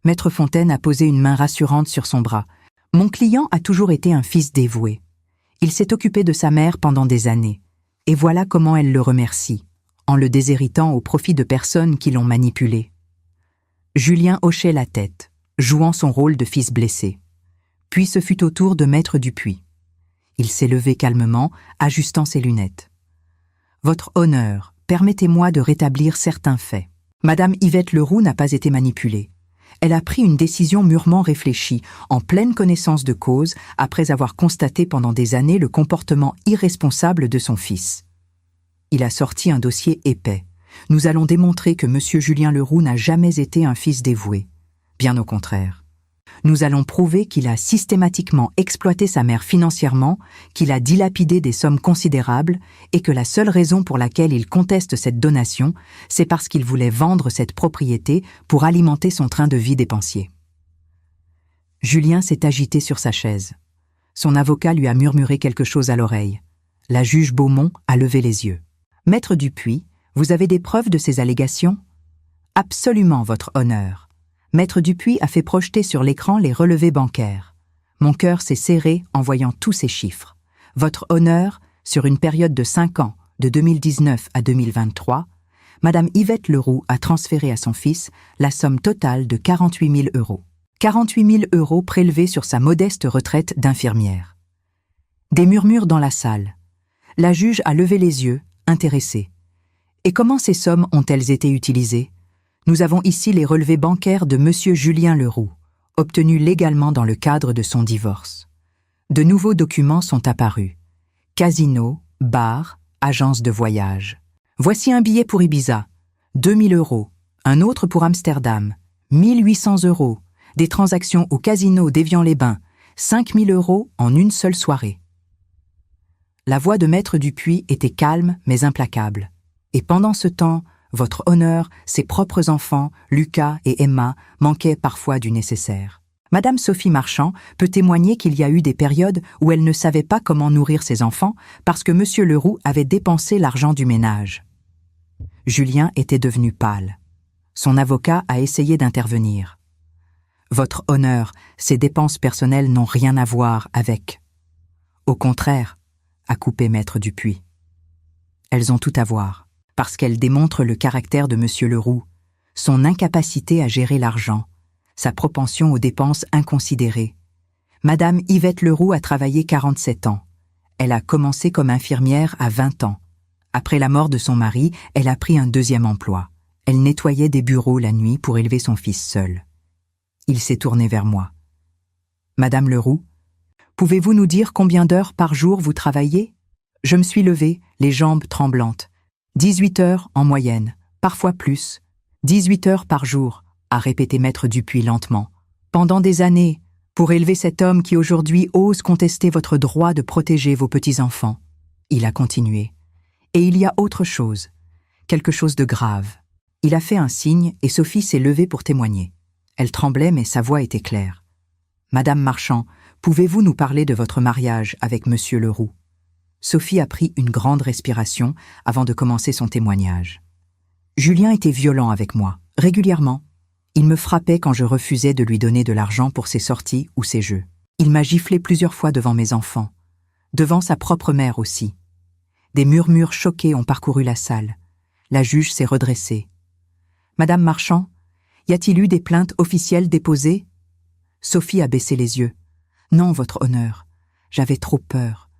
Maître Fontaine a posé une main rassurante sur son bras. « Mon client a toujours été un fils dévoué. Il s'est occupé de sa mère pendant des années. Et voilà comment elle le remercie, en le déshéritant au profit de personnes qui l'ont manipulé. » Julien hochait la tête, jouant son rôle de fils blessé. Puis ce fut au tour de Maître Dupuis. Il s'est levé calmement, ajustant ses lunettes. « Votre honneur, permettez-moi de rétablir certains faits. Madame Yvette Leroux n'a pas été manipulée. Elle a pris une décision mûrement réfléchie, en pleine connaissance de cause, après avoir constaté pendant des années le comportement irresponsable de son fils. Il a sorti un dossier épais. Nous allons démontrer que M. Julien Leroux n'a jamais été un fils dévoué. Bien au contraire. Nous allons prouver qu'il a systématiquement exploité sa mère financièrement, qu'il a dilapidé des sommes considérables et que la seule raison pour laquelle il conteste cette donation, c'est parce qu'il voulait vendre cette propriété pour alimenter son train de vie dépensier. » Julien s'est agité sur sa chaise. Son avocat lui a murmuré quelque chose à l'oreille. La juge Beaumont a levé les yeux. « Maître Dupuis, vous avez des preuves de ces allégations ? » ?»« Absolument, votre honneur. » Maître Dupuis a fait projeter sur l'écran les relevés bancaires. Mon cœur s'est serré en voyant tous ces chiffres. Votre honneur, sur une période de 5 ans, de 2019 à 2023, Madame Yvette Leroux a transféré à son fils la somme totale de 48 000 euros. 48 000 euros prélevés sur sa modeste retraite d'infirmière. Des murmures dans la salle. La juge a levé les yeux, intéressée. Et comment ces sommes ont-elles été utilisées ? Nous avons ici les relevés bancaires de M. Julien Leroux, obtenus légalement dans le cadre de son divorce. De nouveaux documents sont apparus. Casino, bar, agence de voyage. Voici un billet pour Ibiza, 2 000 euros, un autre pour Amsterdam, 1 800 euros, des transactions au casino d'Évian-les-Bains, 5 000 euros en une seule soirée. La voix de Maître Dupuis était calme mais implacable. Et pendant ce temps, votre honneur, ses propres enfants, Lucas et Emma, manquaient parfois du nécessaire. Madame Sophie Marchand peut témoigner qu'il y a eu des périodes où elle ne savait pas comment nourrir ses enfants parce que M. Leroux avait dépensé l'argent du ménage. Julien était devenu pâle. Son avocat a essayé d'intervenir. Votre honneur, ces dépenses personnelles n'ont rien à voir avec. Au contraire, a coupé Maître Dupuis. Elles ont tout à voir. Parce qu'elle démontre le caractère de M. Leroux, son incapacité à gérer l'argent, sa propension aux dépenses inconsidérées. Madame Yvette Leroux a travaillé 47 ans. Elle a commencé comme infirmière à 20 ans. Après la mort de son mari, elle a pris un deuxième emploi. Elle nettoyait des bureaux la nuit pour élever son fils seul. Il s'est tourné vers moi. « Madame Leroux, pouvez-vous nous dire combien d'heures par jour vous travaillez ?» Je me suis levée, les jambes tremblantes. 18 heures en moyenne, parfois plus. 18 heures par jour, a répété Maître Dupuis lentement. Pendant des années, pour élever cet homme qui aujourd'hui ose contester votre droit de protéger vos petits-enfants. Il a continué. Et il y a autre chose, quelque chose de grave. Il a fait un signe et Sophie s'est levée pour témoigner. Elle tremblait mais sa voix était claire. Madame Marchand, pouvez-vous nous parler de votre mariage avec Monsieur Leroux ? Sophie a pris une grande respiration avant de commencer son témoignage. Julien était violent avec moi, régulièrement. Il me frappait quand je refusais de lui donner de l'argent pour ses sorties ou ses jeux. Il m'a giflé plusieurs fois devant mes enfants, devant sa propre mère aussi. Des murmures choqués ont parcouru la salle. La juge s'est redressée. « Madame Marchand, y a-t-il eu des plaintes officielles déposées ?» Sophie a baissé les yeux. « Non, votre honneur. J'avais trop peur.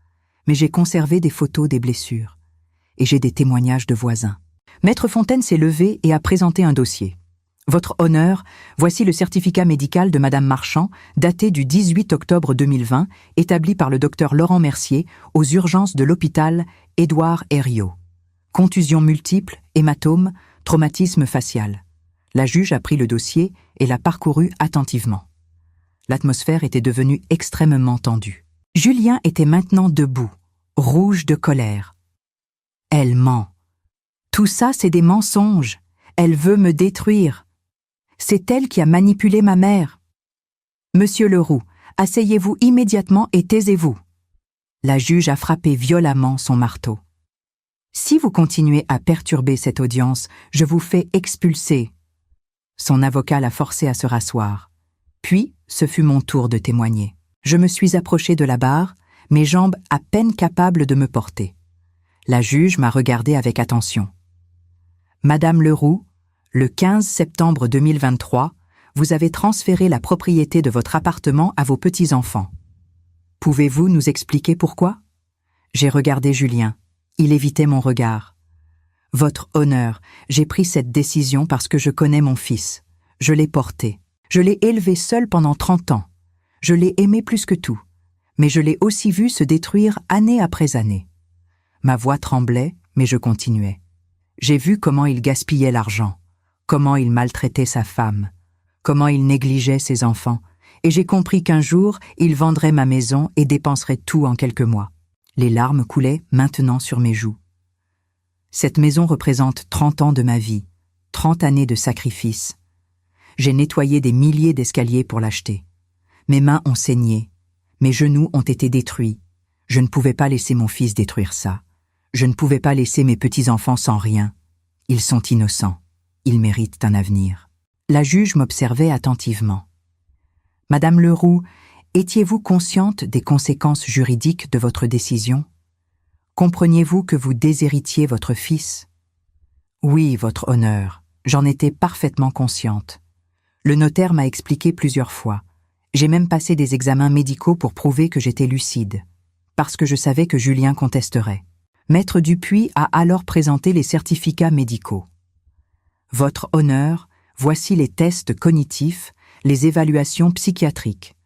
Mais j'ai conservé des photos des blessures. Et j'ai des témoignages de voisins. » Maître Fontaine s'est levé et a présenté un dossier. « Votre honneur, voici le certificat médical de Madame Marchand, daté du 18 octobre 2020, établi par le docteur Laurent Mercier aux urgences de l'hôpital Édouard Herriot. Contusions multiples, hématomes, traumatisme facial. » La juge a pris le dossier et l'a parcouru attentivement. L'atmosphère était devenue extrêmement tendue. Julien était maintenant debout, rouge de colère. « Elle ment. Tout ça, c'est des mensonges. Elle veut me détruire. C'est elle qui a manipulé ma mère. Monsieur Leroux, asseyez-vous immédiatement et taisez-vous. » La juge a frappé violemment son marteau. « Si vous continuez à perturber cette audience, je vous fais expulser. » Son avocat l'a forcé à se rasseoir. Puis, ce fut mon tour de témoigner. Je me suis approché de la barre, mes jambes à peine capables de me porter. La juge m'a regardé avec attention. « Madame Leroux, le 15 septembre 2023, vous avez transféré la propriété de votre appartement à vos petits-enfants. Pouvez-vous nous expliquer pourquoi ?» J'ai regardé Julien. Il évitait mon regard. « Votre honneur, j'ai pris cette décision parce que je connais mon fils. Je l'ai porté. Je l'ai élevé seul pendant 30 ans. Je l'ai aimé plus que tout. Mais je l'ai aussi vu se détruire année après année. » Ma voix tremblait, mais je continuais. J'ai vu comment il gaspillait l'argent, comment il maltraitait sa femme, comment il négligeait ses enfants, et j'ai compris qu'un jour, il vendrait ma maison et dépenserait tout en quelques mois. Les larmes coulaient maintenant sur mes joues. Cette maison représente 30 ans de ma vie, 30 années de sacrifice. J'ai nettoyé des milliers d'escaliers pour l'acheter. Mes mains ont saigné, mes genoux ont été détruits. Je ne pouvais pas laisser mon fils détruire ça. Je ne pouvais pas laisser mes petits-enfants sans rien. Ils sont innocents. Ils méritent un avenir. La juge m'observait attentivement. « Madame Leroux, étiez-vous consciente des conséquences juridiques de votre décision ? Compreniez-vous que vous déshéritiez votre fils ? » « Oui, votre honneur, j'en étais parfaitement consciente. Le notaire m'a expliqué plusieurs fois. J'ai même passé des examens médicaux pour prouver que j'étais lucide, parce que je savais que Julien contesterait. Maître Dupuis a alors présenté les certificats médicaux. « Votre honneur, voici les tests cognitifs, les évaluations psychiatriques.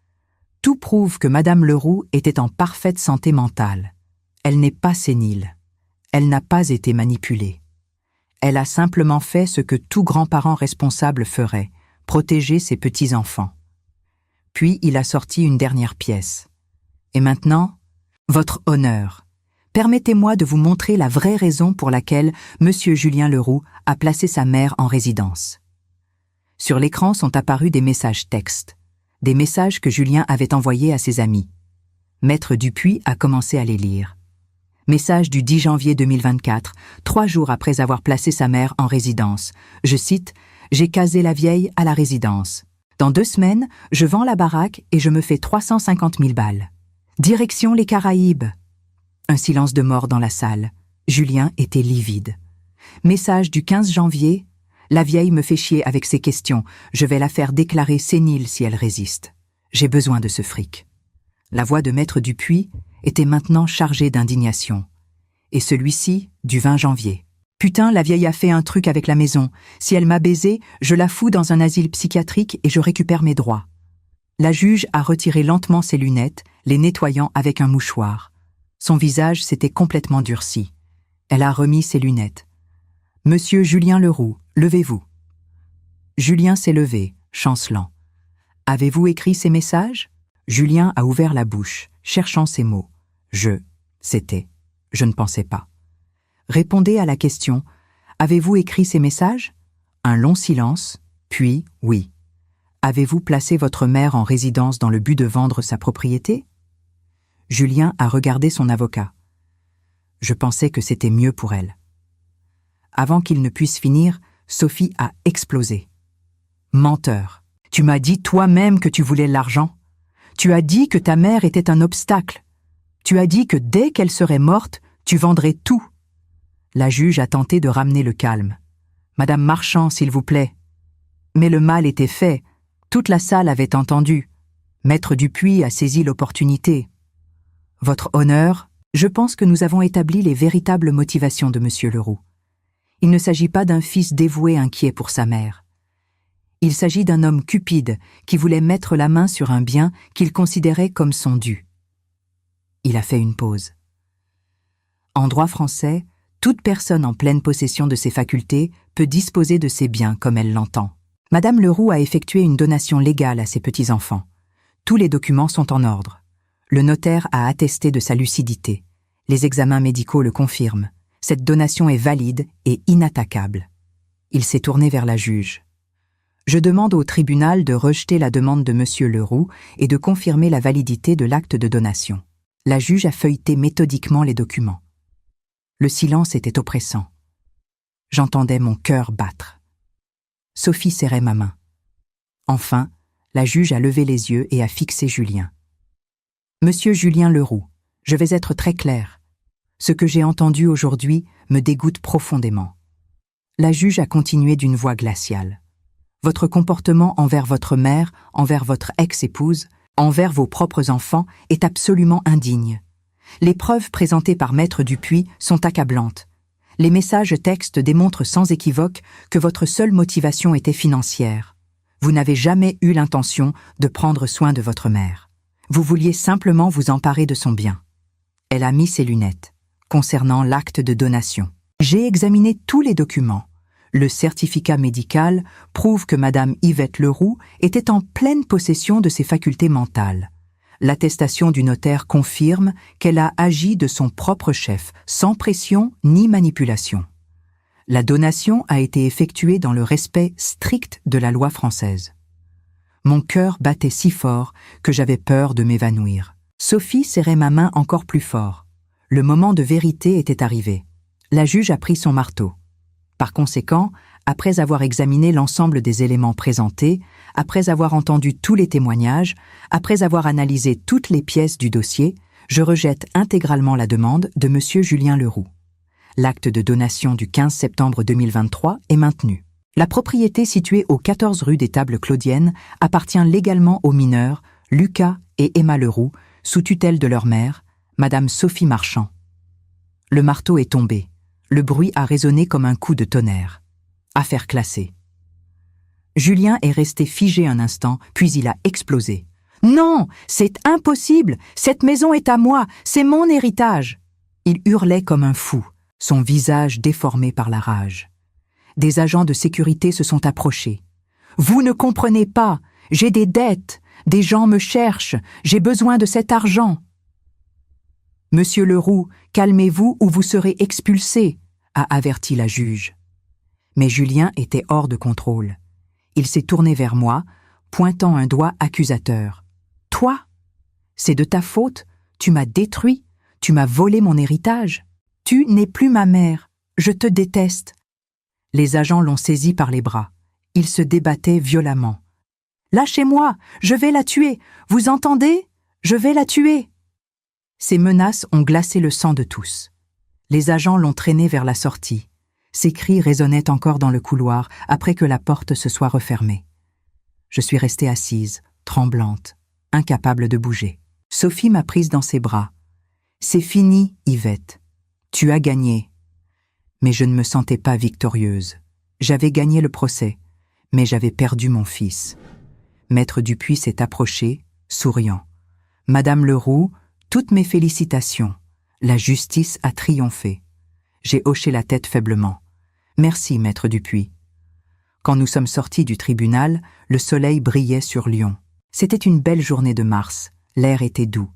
Tout prouve que Madame Leroux était en parfaite santé mentale. Elle n'est pas sénile. Elle n'a pas été manipulée. Elle a simplement fait ce que tout grand-parent responsable ferait, protéger ses petits-enfants. » Puis il a sorti une dernière pièce. « Et maintenant, votre honneur, permettez-moi de vous montrer la vraie raison pour laquelle Monsieur Julien Leroux a placé sa mère en résidence. » Sur l'écran sont apparus des messages textes, des messages que Julien avait envoyés à ses amis. Maître Dupuis a commencé à les lire. Message du 10 janvier 2024, 3 jours après avoir placé sa mère en résidence. Je cite, « J'ai casé la vieille à la résidence. Dans 2 semaines, je vends la baraque et je me fais 350 000 balles. Direction les Caraïbes. » Un silence de mort dans la salle. Julien était livide. Message du 15 janvier. La vieille me fait chier avec ses questions. Je vais la faire déclarer sénile si elle résiste. J'ai besoin de ce fric. La voix de Maître Dupuis était maintenant chargée d'indignation. Et celui-ci, du 20 janvier. Putain, la vieille a fait un truc avec la maison. Si elle m'a baisé, je la fous dans un asile psychiatrique et je récupère mes droits. La juge a retiré lentement ses lunettes, les nettoyant avec un mouchoir. Son visage s'était complètement durci. Elle a remis ses lunettes. « Monsieur Julien Leroux, levez-vous. » Julien s'est levé, chancelant. « Avez-vous écrit ces messages ?» Julien a ouvert la bouche, cherchant ses mots. « C'était. Je ne pensais pas. » Répondez à la question. « Avez-vous écrit ces messages ?» Un long silence, puis « Oui. » Avez-vous placé votre mère en résidence dans le but de vendre sa propriété ? Julien a regardé son avocat. Je pensais que c'était mieux pour elle. Avant qu'il ne puisse finir, Sophie a explosé. « Menteur. Tu m'as dit toi-même que tu voulais l'argent. Tu as dit que ta mère était un obstacle. Tu as dit que dès qu'elle serait morte, tu vendrais tout. La juge a tenté de ramener le calme. Madame Marchand, s'il vous plaît. Mais le mal était fait. Toute la salle avait entendu. Maître Dupuis a saisi l'opportunité. Votre honneur, je pense que nous avons établi les véritables motivations de Monsieur Leroux. Il ne s'agit pas d'un fils dévoué inquiet pour sa mère. Il s'agit d'un homme cupide qui voulait mettre la main sur un bien qu'il considérait comme son dû. Il a fait une pause. En droit français, toute personne en pleine possession de ses facultés peut disposer de ses biens comme elle l'entend. Madame Leroux a effectué une donation légale à ses petits-enfants. Tous les documents sont en ordre. Le notaire a attesté de sa lucidité. Les examens médicaux le confirment. Cette donation est valide et inattaquable. Il s'est tourné vers la juge. Je demande au tribunal de rejeter la demande de Monsieur Leroux et de confirmer la validité de l'acte de donation. La juge a feuilleté méthodiquement les documents. Le silence était oppressant. J'entendais mon cœur battre. Sophie serrait ma main. Enfin, la juge a levé les yeux et a fixé Julien. Monsieur Julien Leroux, je vais être très clair. Ce que j'ai entendu aujourd'hui me dégoûte profondément. La juge a continué d'une voix glaciale. Votre comportement envers votre mère, envers votre ex-épouse, envers vos propres enfants est absolument indigne. Les preuves présentées par Maître Dupuis sont accablantes. Les messages textes démontrent sans équivoque que votre seule motivation était financière. Vous n'avez jamais eu l'intention de prendre soin de votre mère. Vous vouliez simplement vous emparer de son bien. Elle a mis ses lunettes. Concernant l'acte de donation. J'ai examiné tous les documents. Le certificat médical prouve que Madame Yvette Leroux était en pleine possession de ses facultés mentales. L'attestation du notaire confirme qu'elle a agi de son propre chef, sans pression ni manipulation. La donation a été effectuée dans le respect strict de la loi française. Mon cœur battait si fort que j'avais peur de m'évanouir. Sophie serrait ma main encore plus fort. Le moment de vérité était arrivé. La juge a pris son marteau. Par conséquent, après avoir examiné l'ensemble des éléments présentés, après avoir entendu tous les témoignages, après avoir analysé toutes les pièces du dossier, je rejette intégralement la demande de Monsieur Julien Leroux. L'acte de donation du 15 septembre 2023 est maintenu. La propriété située au 14 rue des Tables Claudiennes appartient légalement aux mineurs Lucas et Emma Leroux, sous tutelle de leur mère, Madame Sophie Marchand. Le marteau est tombé. Le bruit a résonné comme un coup de tonnerre. Affaire classée. Julien est resté figé un instant, puis il a explosé. « Non, c'est impossible! Cette maison est à moi! C'est mon héritage !» Il hurlait comme un fou, son visage déformé par la rage. Des agents de sécurité se sont approchés. « Vous ne comprenez pas! J'ai des dettes! Des gens me cherchent! J'ai besoin de cet argent! » « Monsieur Leroux, calmez-vous ou vous serez expulsé, » a averti la juge. Mais Julien était hors de contrôle. Il s'est tourné vers moi, pointant un doigt accusateur. « Toi? C'est de ta faute, tu m'as détruit, tu m'as volé mon héritage. Tu n'es plus ma mère, je te déteste. » Les agents l'ont saisi par les bras. Il se débattait violemment. « Lâchez-moi, je vais la tuer, vous entendez? Je vais la tuer !» Ces menaces ont glacé le sang de tous. Les agents l'ont traîné vers la sortie. Ses cris résonnaient encore dans le couloir après que la porte se soit refermée. Je suis restée assise, tremblante, incapable de bouger. Sophie m'a prise dans ses bras. « C'est fini, Yvette. Tu as gagné. » Mais je ne me sentais pas victorieuse. J'avais gagné le procès, mais j'avais perdu mon fils. Maître Dupuis s'est approché, souriant. « Madame Leroux, toutes mes félicitations. La justice a triomphé. » J'ai hoché la tête faiblement. « Merci, Maître Dupuis. » Quand nous sommes sortis du tribunal, le soleil brillait sur Lyon. C'était une belle journée de mars, l'air était doux.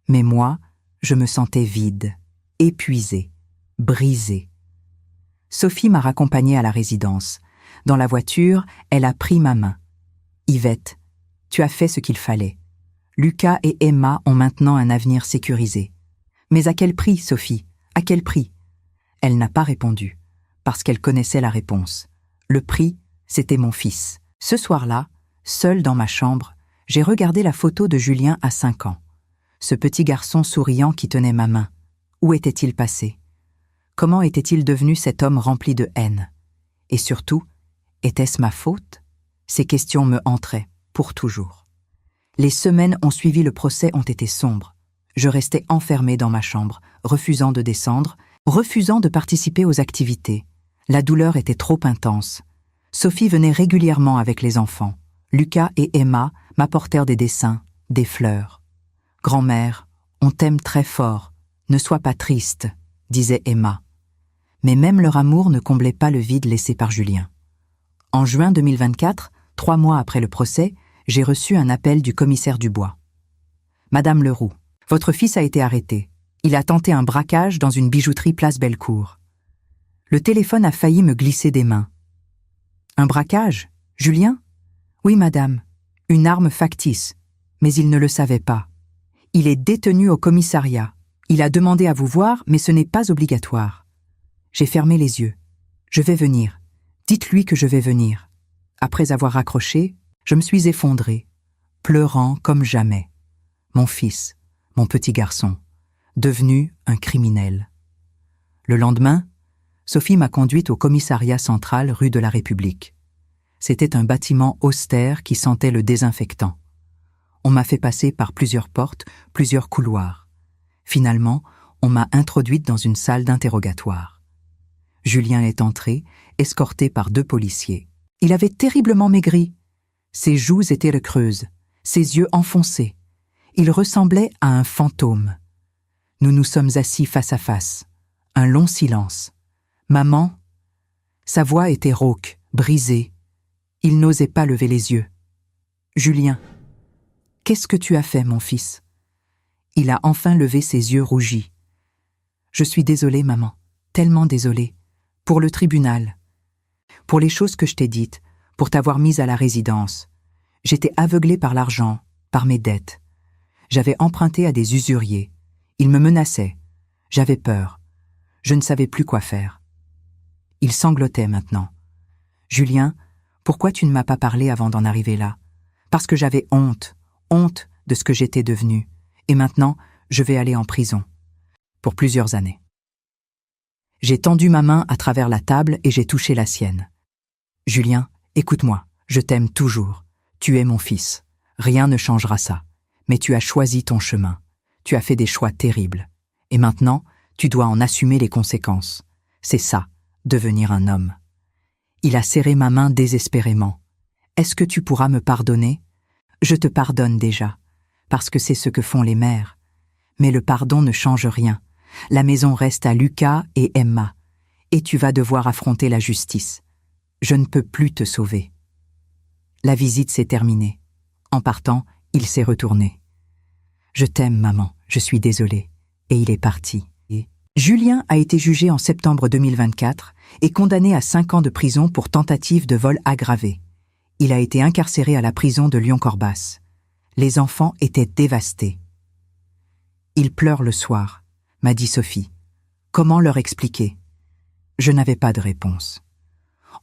Mais moi, je me sentais vide, épuisée, brisée. Sophie m'a raccompagnée à la résidence. Dans la voiture, elle a pris ma main. « Yvette, tu as fait ce qu'il fallait. Lucas et Emma ont maintenant un avenir sécurisé. » « Mais à quel prix, Sophie? À quel prix ?» Elle n'a pas répondu, parce qu'elle connaissait la réponse. Le prix, c'était mon fils, Ce soir-là, seul dans ma chambre, j'ai regardé la photo de Julien à 5 ans. Ce petit garçon souriant qui tenait ma main. Où était-il passé? Comment était-il devenu cet homme rempli de haine? Et surtout, était-ce ma faute? Ces questions me hantaient, pour toujours. Les semaines ont suivi le procès ont été sombres. Je restais enfermée dans ma chambre, refusant de descendre, refusant de participer aux activités. La douleur était trop intense. Sophie venait régulièrement avec les enfants. Lucas et Emma m'apportèrent des dessins, des fleurs. « Grand-mère, on t'aime très fort. Ne sois pas triste », disait Emma. Mais même leur amour ne comblait pas le vide laissé par Julien. En juin 2024, 3 mois après le procès, j'ai reçu un appel du commissaire Dubois. « Madame Leroux, votre fils a été arrêté. Il a tenté un braquage dans une bijouterie place Bellecour. Le téléphone a failli me glisser des mains. »« Un braquage? Julien ? » ?»« Oui, madame. Une arme factice. Mais il ne le savait pas. Il est détenu au commissariat. Il a demandé à vous voir, mais ce n'est pas obligatoire. » J'ai fermé les yeux. « Je vais venir. Dites-lui que je vais venir. » Après avoir raccroché, je me suis effondrée, pleurant comme jamais. Mon fils, mon petit garçon, devenu un criminel. Le lendemain, Sophie m'a conduite au commissariat central rue de la République. C'était un bâtiment austère qui sentait le désinfectant. On m'a fait passer par plusieurs portes, plusieurs couloirs. Finalement, on m'a introduite dans une salle d'interrogatoire. Julien est entré, escorté par 2 policiers. Il avait terriblement maigri. Ses joues étaient creuses, ses yeux enfoncés. Il ressemblait à un fantôme. Nous nous sommes assis face à face. Un long silence. Maman? Sa voix était rauque, brisée. Il n'osait pas lever les yeux. Julien. Qu'est-ce que tu as fait, mon fils? Il a enfin levé ses yeux rougis. Je suis désolée, maman, tellement désolée. Pour le tribunal. Pour les choses que je t'ai dites, pour t'avoir mise à la résidence. J'étais aveuglée par l'argent, par mes dettes. J'avais emprunté à des usuriers. Ils me menaçaient. J'avais peur. Je ne savais plus quoi faire. Il sanglotait maintenant. Julien, pourquoi tu ne m'as pas parlé avant d'en arriver là? Parce que j'avais honte de ce que j'étais devenue. Et maintenant, je vais aller en prison. Pour plusieurs années. J'ai tendu ma main à travers la table et j'ai touché la sienne. Julien, écoute-moi, je t'aime toujours. Tu es mon fils. Rien ne changera ça. Mais tu as choisi ton chemin. Tu as fait des choix terribles. Et maintenant, tu dois en assumer les conséquences. C'est ça, devenir un homme. Il a serré ma main désespérément. Est-ce que tu pourras me pardonner? Je te pardonne déjà, parce que c'est ce que font les mères. Mais le pardon ne change rien. La maison reste à Lucas et Emma, et tu vas devoir affronter la justice. Je ne peux plus te sauver. La visite s'est terminée. En partant, il s'est retourné. Je t'aime, maman, je suis désolée. Et il est parti. Julien a été jugé en septembre 2024 et condamné à 5 ans de prison pour tentative de vol aggravé. Il a été incarcéré à la prison de Lyon-Corbas. Les enfants étaient dévastés. Il pleure le soir, m'a dit Sophie. Comment leur expliquer? Je n'avais pas de réponse.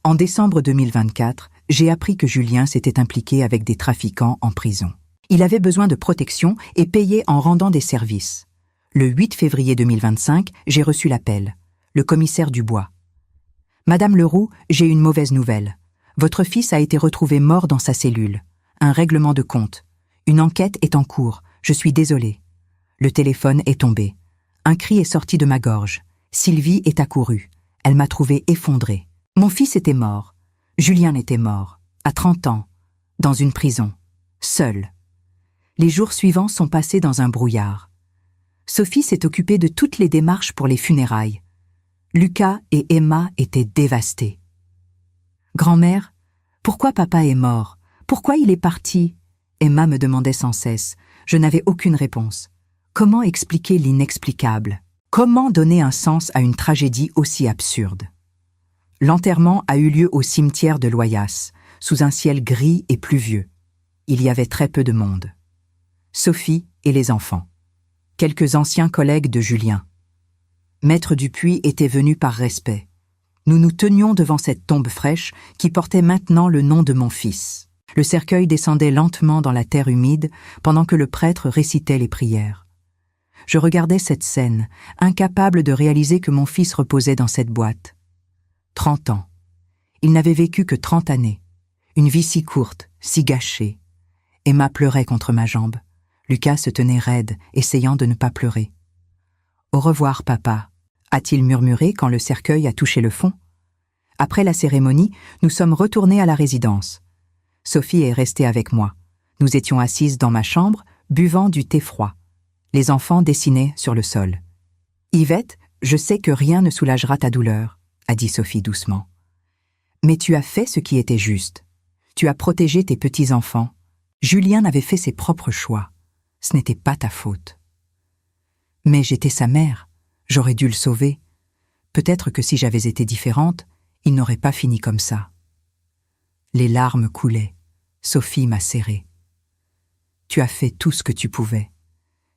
En décembre 2024, j'ai appris que Julien s'était impliqué avec des trafiquants en prison. Il avait besoin de protection et payait en rendant des services. Le 8 février 2025, j'ai reçu l'appel. Le commissaire Dubois. « Madame Leroux, j'ai une mauvaise nouvelle. Votre fils a été retrouvé mort dans sa cellule. Un règlement de compte. Une enquête est en cours. Je suis désolée. » Le téléphone est tombé. Un cri est sorti de ma gorge. Sylvie est accourue. Elle m'a trouvée effondrée. Mon fils était mort. Julien était mort. À 30 ans. Dans une prison. Seul. Les jours suivants sont passés dans un brouillard. Sophie s'est occupée de toutes les démarches pour les funérailles. Lucas et Emma étaient dévastés. « Grand-mère, pourquoi papa est mort? Pourquoi il est parti ?» Emma me demandait sans cesse. Je n'avais aucune réponse. Comment expliquer l'inexplicable? Comment donner un sens à une tragédie aussi absurde? L'enterrement a eu lieu au cimetière de Loyasse, sous un ciel gris et pluvieux. Il y avait très peu de monde. Sophie et les enfants. Quelques anciens collègues de Julien. Maître Dupuis était venu par respect. Nous nous tenions devant cette tombe fraîche qui portait maintenant le nom de mon fils. Le cercueil descendait lentement dans la terre humide pendant que le prêtre récitait les prières. Je regardais cette scène, incapable de réaliser que mon fils reposait dans cette boîte. 30 ans. Il n'avait vécu que 30 années. Une vie si courte, si gâchée. Emma pleurait contre ma jambe. Lucas se tenait raide, essayant de ne pas pleurer. « Au revoir, papa », a-t-il murmuré quand le cercueil a touché le fond. Après la cérémonie, nous sommes retournés à la résidence. Sophie est restée avec moi. Nous étions assises dans ma chambre, buvant du thé froid. Les enfants dessinaient sur le sol. « Yvette, je sais que rien ne soulagera ta douleur », a dit Sophie doucement. « Mais tu as fait ce qui était juste. Tu as protégé tes petits-enfants. Julien avait fait ses propres choix. Ce n'était pas ta faute. » « Mais j'étais sa mère. J'aurais dû le sauver. Peut-être que si j'avais été différente, il n'aurait pas fini comme ça. » Les larmes coulaient. Sophie m'a serrée. « Tu as fait tout ce que tu pouvais.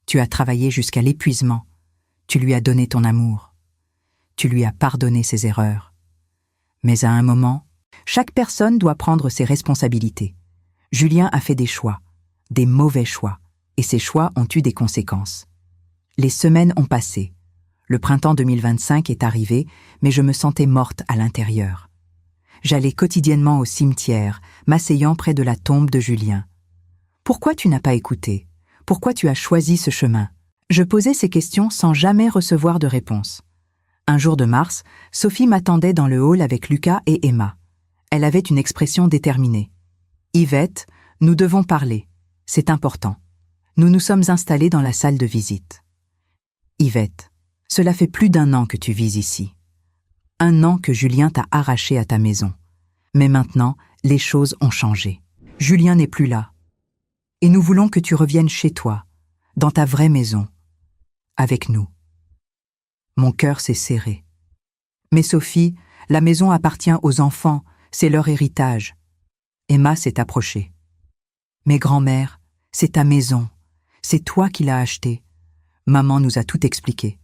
Tu as travaillé jusqu'à l'épuisement. Tu lui as donné ton amour. Tu lui as pardonné ses erreurs. Mais à un moment, chaque personne doit prendre ses responsabilités. Julien a fait des choix, des mauvais choix, et ces choix ont eu des conséquences. Les semaines ont passé. Le printemps 2025 est arrivé, mais je me sentais morte à l'intérieur. J'allais quotidiennement au cimetière, m'asseyant près de la tombe de Julien. « Pourquoi tu n'as pas écouté ? Pourquoi tu as choisi ce chemin ?» Je posais ces questions sans jamais recevoir de réponse. Un jour de mars, Sophie m'attendait dans le hall avec Lucas et Emma. Elle avait une expression déterminée. « Yvette, nous devons parler. C'est important. » Nous nous sommes installés dans la salle de visite. « Yvette, cela fait plus d'1 an que tu vis ici. 1 an que Julien t'a arraché à ta maison. Mais maintenant, les choses ont changé. Julien n'est plus là. Et nous voulons que tu reviennes chez toi, dans ta vraie maison, avec nous. » Mon cœur s'est serré. « Mais Sophie, la maison appartient aux enfants, c'est leur héritage. » Emma s'est approchée. « Mais grand-mère, c'est ta maison, c'est toi qui l'as achetée. » Maman nous a tout expliqué.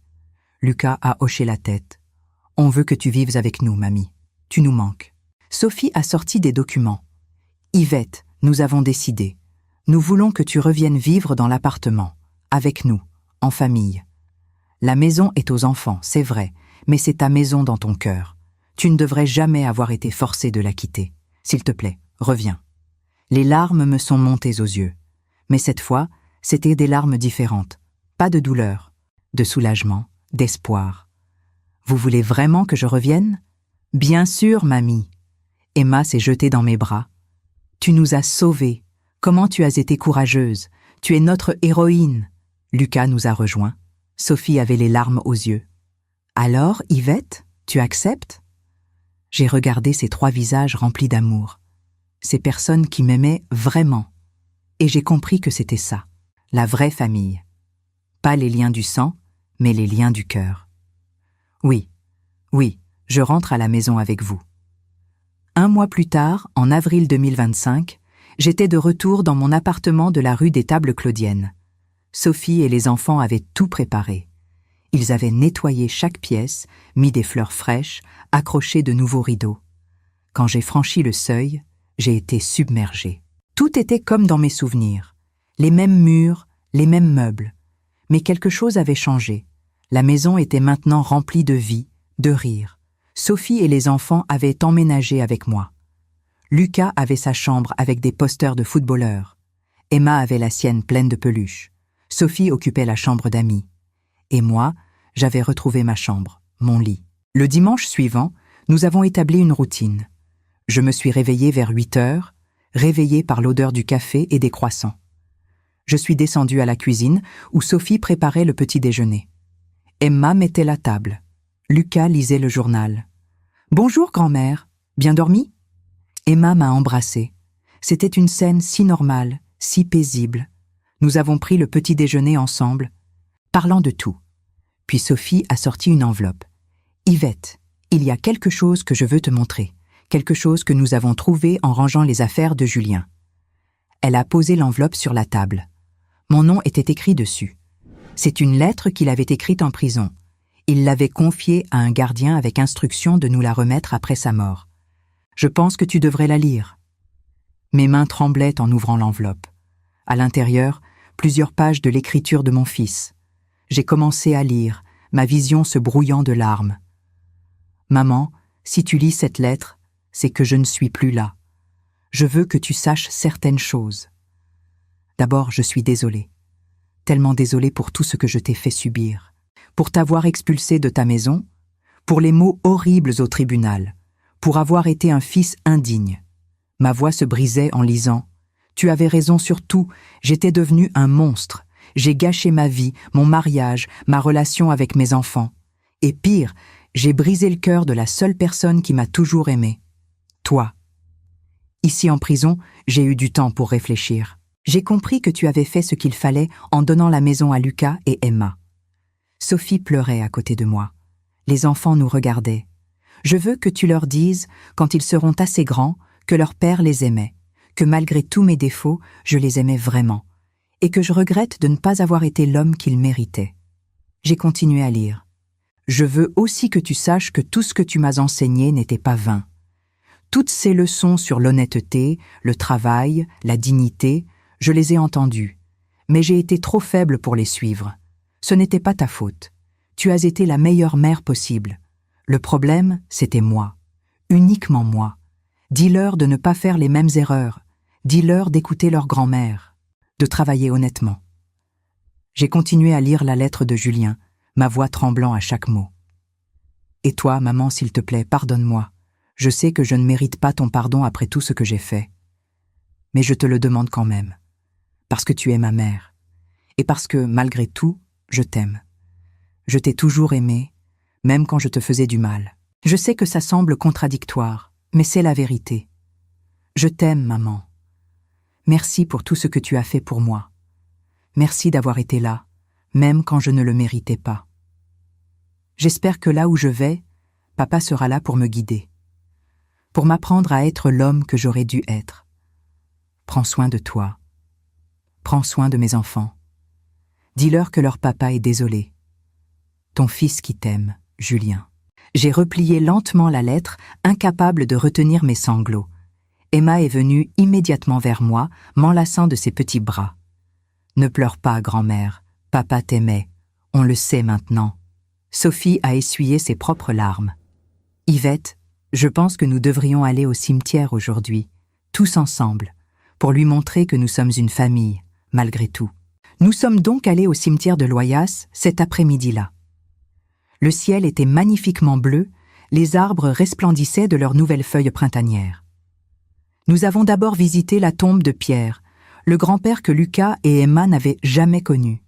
Lucas a hoché la tête. « On veut que tu vives avec nous, mamie. Tu nous manques. » Sophie a sorti des documents. « Yvette, nous avons décidé. Nous voulons que tu reviennes vivre dans l'appartement, avec nous, en famille. La maison est aux enfants, c'est vrai, mais c'est ta maison dans ton cœur. Tu ne devrais jamais avoir été forcée de la quitter. S'il te plaît, reviens. » Les larmes me sont montées aux yeux. Mais cette fois, c'étaient des larmes différentes. Pas de douleur, de soulagement, d'espoir. « Vous voulez vraiment que je revienne ? » ?»« Bien sûr, mamie. » Emma s'est jetée dans mes bras. « Tu nous as sauvés. Comment tu as été courageuse. Tu es notre héroïne. » Lucas nous a rejoints. Sophie avait les larmes aux yeux. « Alors, Yvette, tu acceptes ?» J'ai regardé ces 3 visages remplis d'amour. Ces personnes qui m'aimaient vraiment. Et j'ai compris que c'était ça, la vraie famille. Pas les liens du sang, mais les liens du cœur. Oui, je rentre à la maison avec vous. 1 mois plus tard, en avril 2025, j'étais de retour dans mon appartement de la rue des Tables Claudiennes. Sophie et les enfants avaient tout préparé. Ils avaient nettoyé chaque pièce, mis des fleurs fraîches, accroché de nouveaux rideaux. Quand j'ai franchi le seuil, j'ai été submergée. Tout était comme dans mes souvenirs. Les mêmes murs, les mêmes meubles. Mais quelque chose avait changé. La maison était maintenant remplie de vie, de rire. Sophie et les enfants avaient emménagé avec moi. Lucas avait sa chambre avec des posters de footballeurs. Emma avait la sienne pleine de peluches. Sophie occupait la chambre d'amis. Et moi, j'avais retrouvé ma chambre, mon lit. Le dimanche suivant, nous avons établi une routine. Je me suis réveillée vers 8 heures, réveillée par l'odeur du café et des croissants. Je suis descendue à la cuisine où Sophie préparait le petit déjeuner. Emma mettait la table. Lucas lisait le journal. « Bonjour, grand-mère. Bien dormi ?» Emma m'a embrassée. C'était une scène si normale, si paisible. Nous avons pris le petit déjeuner ensemble, parlant de tout. Puis Sophie a sorti une enveloppe. « Yvette, il y a quelque chose que je veux te montrer, quelque chose que nous avons trouvé en rangeant les affaires de Julien. » Elle a posé l'enveloppe sur la table. Mon nom était écrit dessus. C'est une lettre qu'il avait écrite en prison. Il l'avait confiée à un gardien avec instruction de nous la remettre après sa mort. Je pense que tu devrais la lire. Mes mains tremblaient en ouvrant l'enveloppe. À l'intérieur, plusieurs pages de l'écriture de mon fils. J'ai commencé à lire, ma vision se brouillant de larmes. Maman, si tu lis cette lettre, c'est que je ne suis plus là. Je veux que tu saches certaines choses. D'abord, je suis désolée. Tellement désolée pour tout ce que je t'ai fait subir. Pour t'avoir expulsé de ta maison, pour les mots horribles au tribunal, pour avoir été un fils indigne. Ma voix se brisait en lisant. Tu avais raison sur tout, j'étais devenue un monstre. J'ai gâché ma vie, mon mariage, ma relation avec mes enfants. Et pire, j'ai brisé le cœur de la seule personne qui m'a toujours aimée. Toi. Ici en prison, j'ai eu du temps pour réfléchir. J'ai compris que tu avais fait ce qu'il fallait en donnant la maison à Lucas et Emma. Sophie pleurait à côté de moi. Les enfants nous regardaient. Je veux que tu leur dises, quand ils seront assez grands, que leur père les aimait, que malgré tous mes défauts, je les aimais vraiment, et que je regrette de ne pas avoir été l'homme qu'ils méritaient. J'ai continué à lire. Je veux aussi que tu saches que tout ce que tu m'as enseigné n'était pas vain. Toutes ces leçons sur l'honnêteté, le travail, la dignité, je les ai entendues, mais j'ai été trop faible pour les suivre. Ce n'était pas ta faute. Tu as été la meilleure mère possible. Le problème, c'était moi. Uniquement moi. Dis-leur de ne pas faire les mêmes erreurs. Dis-leur d'écouter leur grand-mère, de travailler honnêtement. J'ai continué à lire la lettre de Julien, ma voix tremblant à chaque mot. Et toi, maman, s'il te plaît, pardonne-moi. Je sais que je ne mérite pas ton pardon après tout ce que j'ai fait. Mais je te le demande quand même. Parce que tu es ma mère. Et parce que, malgré tout, je t'aime. Je t'ai toujours aimé, même quand je te faisais du mal. Je sais que ça semble contradictoire, mais c'est la vérité. Je t'aime, maman. Merci pour tout ce que tu as fait pour moi. Merci d'avoir été là, même quand je ne le méritais pas. J'espère que là où je vais, papa sera là pour me guider, pour m'apprendre à être l'homme que j'aurais dû être. Prends soin de toi. Prends soin de mes enfants. Dis-leur que leur papa est désolé. Ton fils qui t'aime, Julien. J'ai replié lentement la lettre, incapable de retenir mes sanglots. Emma est venue immédiatement vers moi, m'enlaçant de ses petits bras. « Ne pleure pas, grand-mère. Papa t'aimait. On le sait maintenant. » Sophie a essuyé ses propres larmes. « Yvette, je pense que nous devrions aller au cimetière aujourd'hui, tous ensemble, pour lui montrer que nous sommes une famille, malgré tout. » Nous sommes donc allés au cimetière de Loyasse cet après-midi-là. Le ciel était magnifiquement bleu, les arbres resplendissaient de leurs nouvelles feuilles printanières. Nous avons d'abord visité la tombe de Pierre, le grand-père que Lucas et Emma n'avaient jamais connu.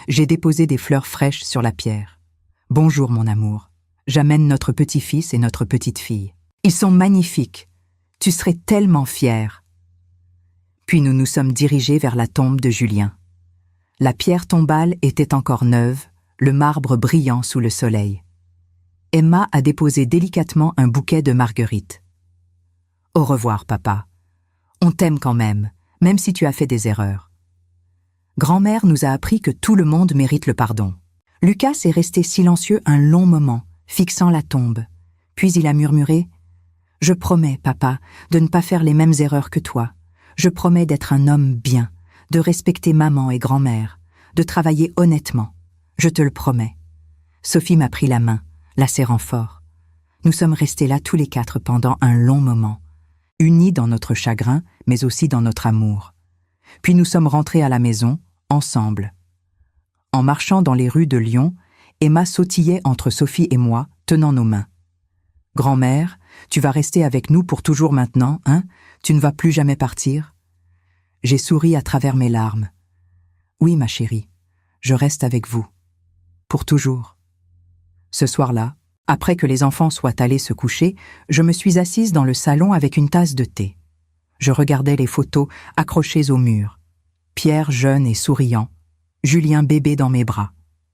J'ai déposé des fleurs fraîches sur la pierre. « Bonjour, mon amour. J'amène notre petit-fils et notre petite-fille. Ils sont magnifiques. Tu serais tellement fier. » Puis nous nous sommes dirigés vers la tombe de Julien. La pierre tombale était encore neuve, le marbre brillant sous le soleil. Emma a déposé délicatement un bouquet de marguerites. « Au revoir, papa. On t'aime quand même si tu as fait des erreurs. » Grand-mère nous a appris que tout le monde mérite le pardon. Lucas est resté silencieux un long moment, fixant la tombe. Puis il a murmuré « Je promets, papa, de ne pas faire les mêmes erreurs que toi. Je promets d'être un homme bien, de respecter maman et grand-mère, de travailler honnêtement. Je te le promets. » Sophie m'a pris la main, la serrant fort. Nous sommes restés là tous les quatre pendant un long moment, unis dans notre chagrin, mais aussi dans notre amour. Puis nous sommes rentrés à la maison, ensemble. En marchant dans les rues de Lyon, Emma sautillait entre Sophie et moi, tenant nos mains. « Grand-mère, tu vas rester avec nous pour toujours maintenant, hein? Tu ne vas plus jamais partir ?» J'ai souri à travers mes larmes. « Oui, ma chérie, je reste avec vous. Pour toujours. » Ce soir-là, après que les enfants soient allés se coucher, je me suis assise dans le salon avec une tasse de thé. Je regardais les photos accrochées au mur. Pierre jeune et souriant, Julien bébé dans mes bras,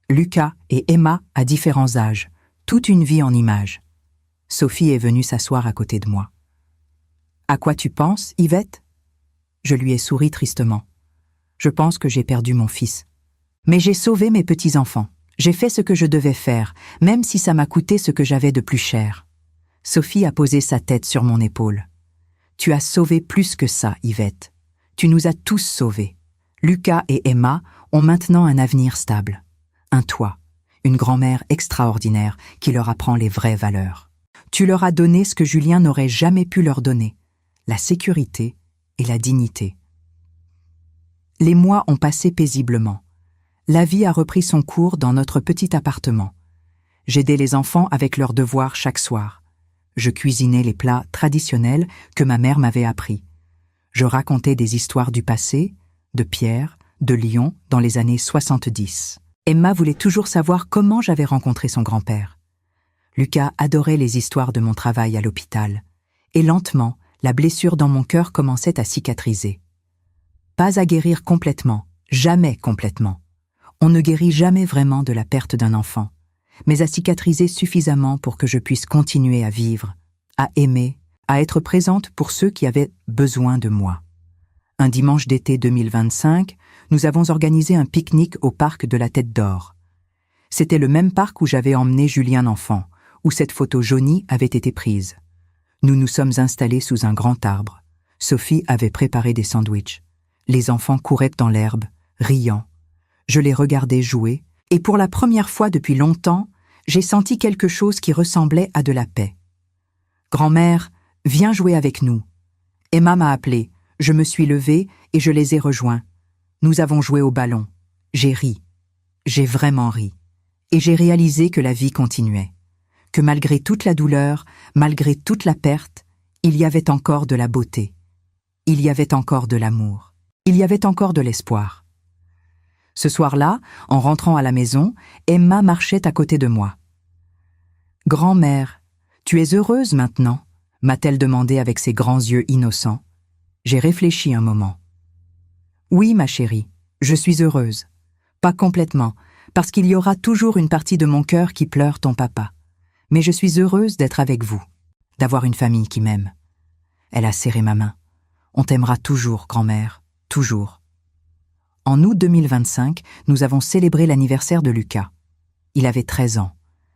Lucas et Emma à différents âges, toute une vie en images. Sophie est venue s'asseoir à côté de moi. « À quoi tu penses, Yvette ?» Je lui ai souri tristement. « Je pense que j'ai perdu mon fils. Mais j'ai sauvé mes petits-enfants. J'ai fait ce que je devais faire, même si ça m'a coûté ce que j'avais de plus cher. Sophie a posé sa tête sur mon épaule. Tu as sauvé plus que ça, Yvette. Tu nous as tous sauvés. Lucas et Emma ont maintenant un avenir stable. Un toit, une grand-mère extraordinaire qui leur apprend les vraies valeurs. Tu leur as donné ce que Julien n'aurait jamais pu leur donner, la sécurité et la dignité. Les mois ont passé paisiblement. La vie a repris son cours dans notre petit appartement. J'aidais les enfants avec leurs devoirs chaque soir. Je cuisinais les plats traditionnels que ma mère m'avait appris. Je racontais des histoires du passé, de Pierre, de Lyon, dans les années 70. Emma voulait toujours savoir comment j'avais rencontré son grand-père. Lucas adorait les histoires de mon travail à l'hôpital. Et lentement, la blessure dans mon cœur commençait à cicatriser. Pas à guérir complètement, jamais complètement. On ne guérit jamais vraiment de la perte d'un enfant, mais à cicatriser suffisamment pour que je puisse continuer à vivre, à aimer, à être présente pour ceux qui avaient besoin de moi. Un dimanche d'été 2025, nous avons organisé un pique-nique au parc de la Tête d'Or. C'était le même parc où j'avais emmené Julien enfant, où cette photo jaunie avait été prise. Nous nous sommes installés sous un grand arbre. Sophie avait préparé des sandwichs. Les enfants couraient dans l'herbe, riant. Je les regardais jouer, et pour la première fois depuis longtemps, j'ai senti quelque chose qui ressemblait à de la paix. « Grand-mère, viens jouer avec nous. » Emma m'a appelée. Je me suis levée et je les ai rejoints. Nous avons joué au ballon. J'ai ri. J'ai vraiment ri. Et j'ai réalisé que la vie continuait. Que malgré toute la douleur, malgré toute la perte, il y avait encore de la beauté. Il y avait encore de l'amour. Il y avait encore de l'espoir. Ce soir-là, en rentrant à la maison, Emma marchait à côté de moi. « Grand-mère, tu es heureuse maintenant ?» m'a-t-elle demandé avec ses grands yeux innocents. J'ai réfléchi un moment. « Oui, ma chérie, je suis heureuse. Pas complètement, parce qu'il y aura toujours une partie de mon cœur qui pleure ton papa. Mais je suis heureuse d'être avec vous, d'avoir une famille qui m'aime. » Elle a serré ma main. « On t'aimera toujours, grand-mère, toujours. » En août 2025, nous avons célébré l'anniversaire de Lucas. Il avait 13 ans.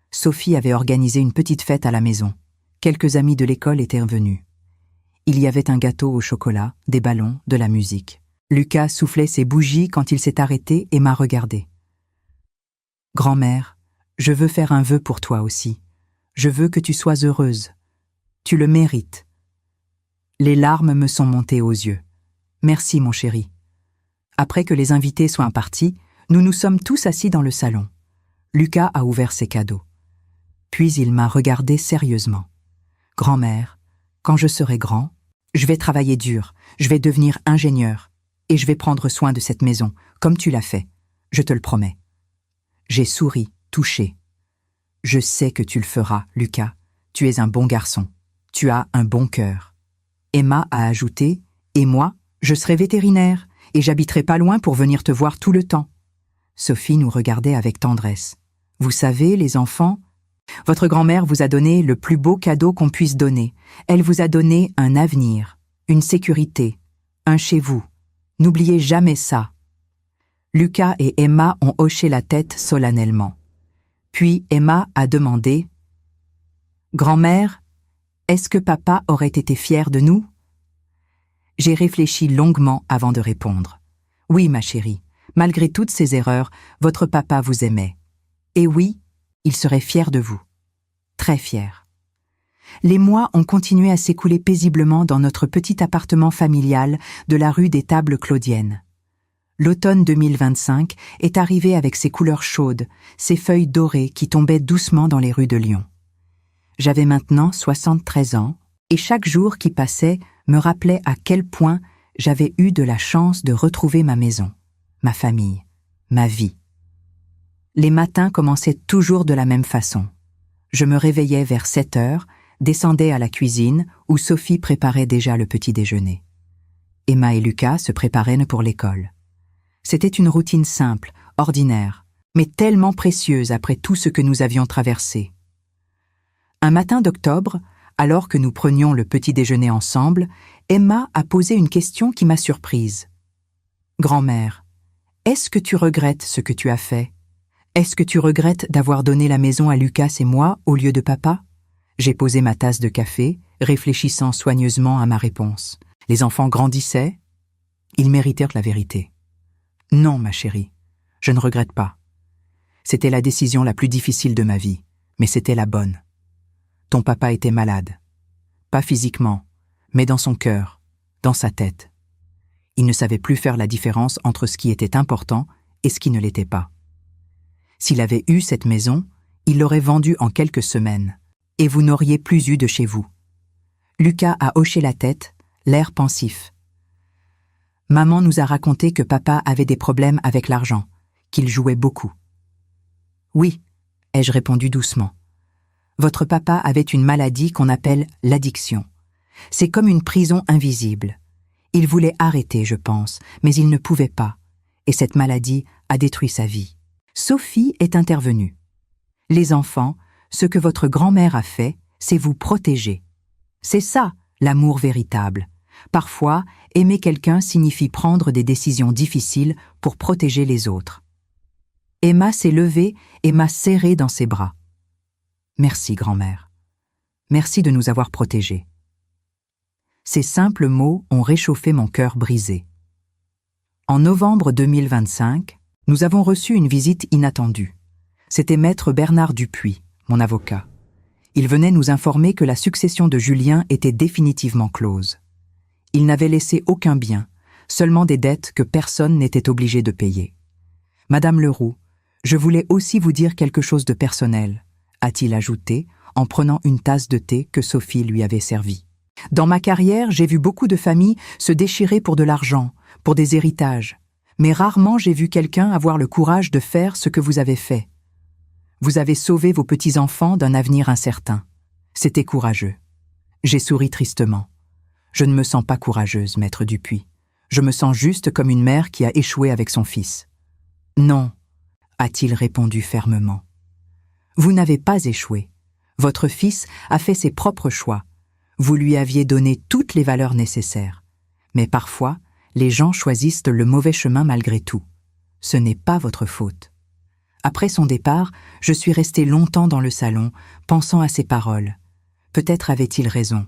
Sophie avait organisé une petite fête à la maison. Quelques amis de l'école étaient venus. Il y avait un gâteau au chocolat, des ballons, de la musique. Lucas soufflait ses bougies quand il s'est arrêté et m'a regardé. « Grand-mère, je veux faire un vœu pour toi aussi. Je veux que tu sois heureuse. Tu le mérites. » Les larmes me sont montées aux yeux. « Merci, mon chéri. » Après que les invités soient partis, nous nous sommes tous assis dans le salon. Lucas a ouvert ses cadeaux. Puis il m'a regardé sérieusement. « Grand-mère, quand je serai grand, je vais travailler dur, je vais devenir ingénieur, et je vais prendre soin de cette maison, comme tu l'as fait. Je te le promets. » J'ai souri, touché. « Je sais que tu le feras, Lucas. Tu es un bon garçon. Tu as un bon cœur. » Emma a ajouté « Et moi, je serai vétérinaire. Et j'habiterai pas loin pour venir te voir tout le temps. » Sophie nous regardait avec tendresse. « Vous savez, les enfants, votre grand-mère vous a donné le plus beau cadeau qu'on puisse donner. Elle vous a donné un avenir, une sécurité, un chez vous. N'oubliez jamais ça. » Lucas et Emma ont hoché la tête solennellement. Puis Emma a demandé « Grand-mère, est-ce que papa aurait été fier de nous ?» J'ai réfléchi longuement avant de répondre. « Oui, ma chérie, malgré toutes ces erreurs, votre papa vous aimait. Et oui, il serait fier de vous. Très fier. » Les mois ont continué à s'écouler paisiblement dans notre petit appartement familial de la rue des Tables Claudiennes. L'automne 2025 est arrivé avec ses couleurs chaudes, ses feuilles dorées qui tombaient doucement dans les rues de Lyon. J'avais maintenant 73 ans, et chaque jour qui passait me rappelait à quel point j'avais eu de la chance de retrouver ma maison, ma famille, ma vie. Les matins commençaient toujours de la même façon. Je me réveillais vers 7 heures, descendais à la cuisine où Sophie préparait déjà le petit déjeuner. Emma et Lucas se préparaient pour l'école. C'était une routine simple, ordinaire, mais tellement précieuse après tout ce que nous avions traversé. Un matin d'octobre, alors que nous prenions le petit déjeuner ensemble, Emma a posé une question qui m'a surprise. « Grand-mère, est-ce que tu regrettes ce que tu as fait ? Est-ce que tu regrettes d'avoir donné la maison à Lucas et moi au lieu de papa? J'ai posé ma tasse de café, réfléchissant soigneusement à ma réponse. Les enfants grandissaient. Ils méritèrent la vérité. Non, ma chérie, je ne regrette pas. C'était la décision la plus difficile de ma vie, mais c'était la bonne. Ton papa était malade. Pas physiquement, mais dans son cœur, dans sa tête. Il ne savait plus faire la différence entre ce qui était important et ce qui ne l'était pas. S'il avait eu cette maison, il l'aurait vendue en quelques semaines, et vous n'auriez plus eu de chez vous. Lucas a hoché la tête, l'air pensif. Maman nous a raconté que papa avait des problèmes avec l'argent, qu'il jouait beaucoup. Oui, ai-je répondu doucement. Votre papa avait une maladie qu'on appelle l'addiction. C'est comme une prison invisible. Il voulait arrêter, je pense, mais il ne pouvait pas, et cette maladie a détruit sa vie. Sophie est intervenue. Les enfants, ce que votre grand-mère a fait, c'est vous protéger. C'est ça, l'amour véritable. Parfois, aimer quelqu'un signifie prendre des décisions difficiles pour protéger les autres. Emma s'est levée et m'a serrée dans ses bras. Merci, grand-mère. Merci de nous avoir protégés. Ces simples mots ont réchauffé mon cœur brisé. En novembre 2025, nous avons reçu une visite inattendue. C'était maître Bernard Dupuis, mon avocat. Il venait nous informer que la succession de Julien était définitivement close. Il n'avait laissé aucun bien, seulement des dettes que personne n'était obligé de payer. « Madame Leroux, je voulais aussi vous dire quelque chose de personnel », a-t-il ajouté en prenant une tasse de thé que Sophie lui avait servie. « Dans ma carrière, j'ai vu beaucoup de familles se déchirer pour de l'argent, pour des héritages, mais rarement j'ai vu quelqu'un avoir le courage de faire ce que vous avez fait. Vous avez sauvé vos petits-enfants d'un avenir incertain. C'était courageux. » J'ai souri tristement. Je ne me sens pas courageuse, maître Dupuis. Je me sens juste comme une mère qui a échoué avec son fils. Non, a-t-il répondu fermement. Vous n'avez pas échoué. Votre fils a fait ses propres choix. Vous lui aviez donné toutes les valeurs nécessaires. Mais parfois, les gens choisissent le mauvais chemin malgré tout. Ce n'est pas votre faute. Après son départ, je suis restée longtemps dans le salon, pensant à ses paroles. Peut-être avait-il raison.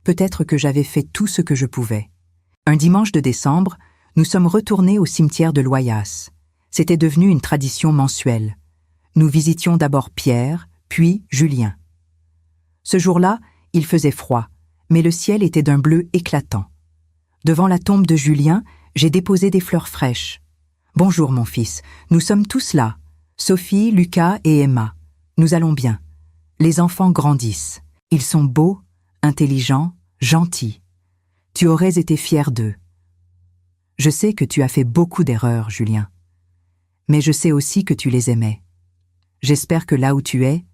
Peut-être que j'avais fait tout ce que je pouvais. Un dimanche de décembre, nous sommes retournés au cimetière de Loyasse. C'était devenu une tradition mensuelle. Nous visitions d'abord Pierre, puis Julien. Ce jour-là, il faisait froid, mais le ciel était d'un bleu éclatant. Devant la tombe de Julien, j'ai déposé des fleurs fraîches. « Bonjour, mon fils, nous sommes tous là. Sophie, Lucas et Emma. Nous allons bien. Les enfants grandissent. Ils sont beaux, intelligents, gentils. Tu aurais été fier d'eux. Je sais que tu as fait beaucoup d'erreurs, Julien. Mais je sais aussi que tu les aimais. J'espère que là où tu es,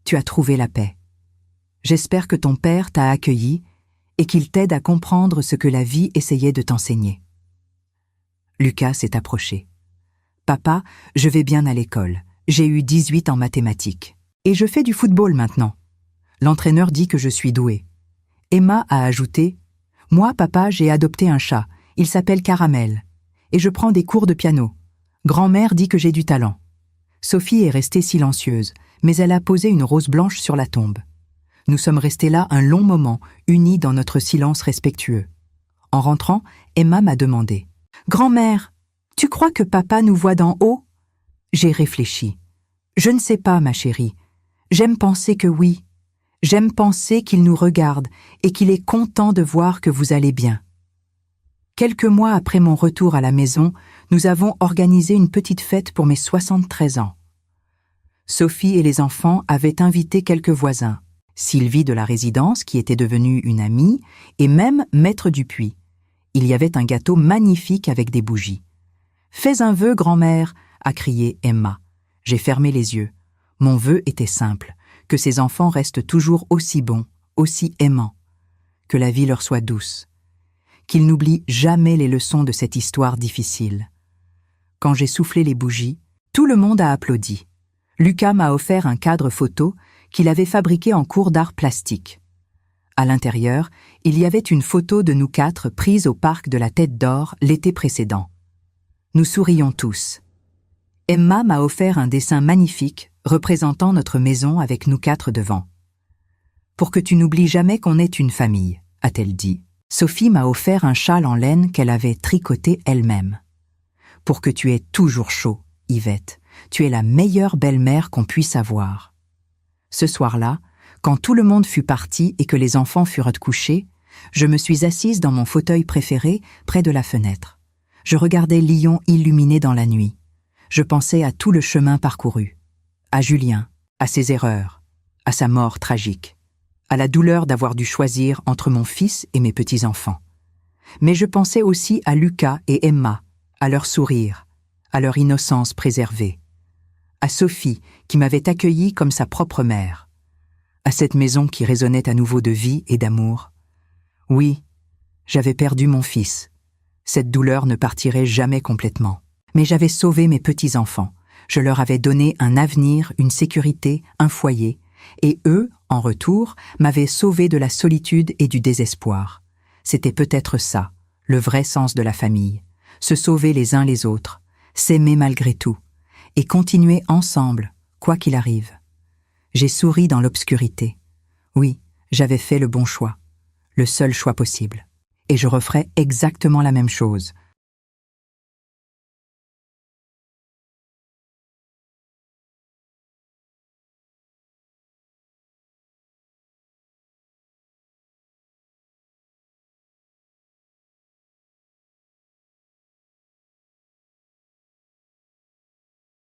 tu as trouvé la paix. J'espère que ton père t'a accueilli et qu'il t'aide à comprendre ce que la vie essayait de t'enseigner. » Lucas s'est approché. « Papa, je vais bien à l'école. J'ai eu 18 en mathématiques. Et je fais du football maintenant. L'entraîneur dit que je suis douée. » Emma a ajouté « Moi, papa, j'ai adopté un chat. Il s'appelle Caramel. Et je prends des cours de piano. Grand-mère dit que j'ai du talent. » Sophie est restée silencieuse, mais elle a posé une rose blanche sur la tombe. Nous sommes restés là un long moment, unis dans notre silence respectueux. En rentrant, Emma m'a demandé « Grand-mère, tu crois que papa nous voit d'en haut ?» J'ai réfléchi. « Je ne sais pas, ma chérie. J'aime penser que oui. J'aime penser qu'il nous regarde et qu'il est content de voir que vous allez bien. » Quelques mois après mon retour à la maison, nous avons organisé une petite fête pour mes 73 ans. Sophie et les enfants avaient invité quelques voisins, Sylvie de la résidence, qui était devenue une amie, et même Maître Dupuis. Il y avait un gâteau magnifique avec des bougies. « Fais un vœu, grand-mère !» a crié Emma. J'ai fermé les yeux. Mon vœu était simple, que ces enfants restent toujours aussi bons, aussi aimants. Que la vie leur soit douce. Qu'ils n'oublient jamais les leçons de cette histoire difficile. Quand j'ai soufflé les bougies, tout le monde a applaudi. Lucas m'a offert un cadre photo qu'il avait fabriqué en cours d'art plastique. À l'intérieur, il y avait une photo de nous 4 prise au parc de la Tête d'Or l'été précédent. Nous sourions tous. Emma m'a offert un dessin magnifique représentant notre maison avec nous 4 devant. Pour que tu n'oublies jamais qu'on est une famille, a-t-elle dit. Sophie m'a offert un châle en laine qu'elle avait tricoté elle-même. Pour que tu aies toujours chaud, Yvette, tu es la meilleure belle-mère qu'on puisse avoir. Ce soir-là, quand tout le monde fut parti et que les enfants furent couchés, je me suis assise dans mon fauteuil préféré près de la fenêtre. Je regardais Lyon illuminé dans la nuit. Je pensais à tout le chemin parcouru, à Julien, à ses erreurs, à sa mort tragique, à la douleur d'avoir dû choisir entre mon fils et mes petits-enfants. Mais je pensais aussi à Lucas et Emma, à leur sourire, à leur innocence préservée, à Sophie qui m'avait accueillie comme sa propre mère, à cette maison qui résonnait à nouveau de vie et d'amour. Oui, j'avais perdu mon fils. Cette douleur ne partirait jamais complètement. Mais j'avais sauvé mes petits-enfants. Je leur avais donné un avenir, une sécurité, un foyer, et eux, en retour, m'avaient sauvé de la solitude et du désespoir. C'était peut-être ça, le vrai sens de la famille. Se sauver les uns les autres, s'aimer malgré tout, et continuer ensemble, quoi qu'il arrive. J'ai souri dans l'obscurité. Oui, j'avais fait le bon choix, le seul choix possible. Et je referais exactement la même chose,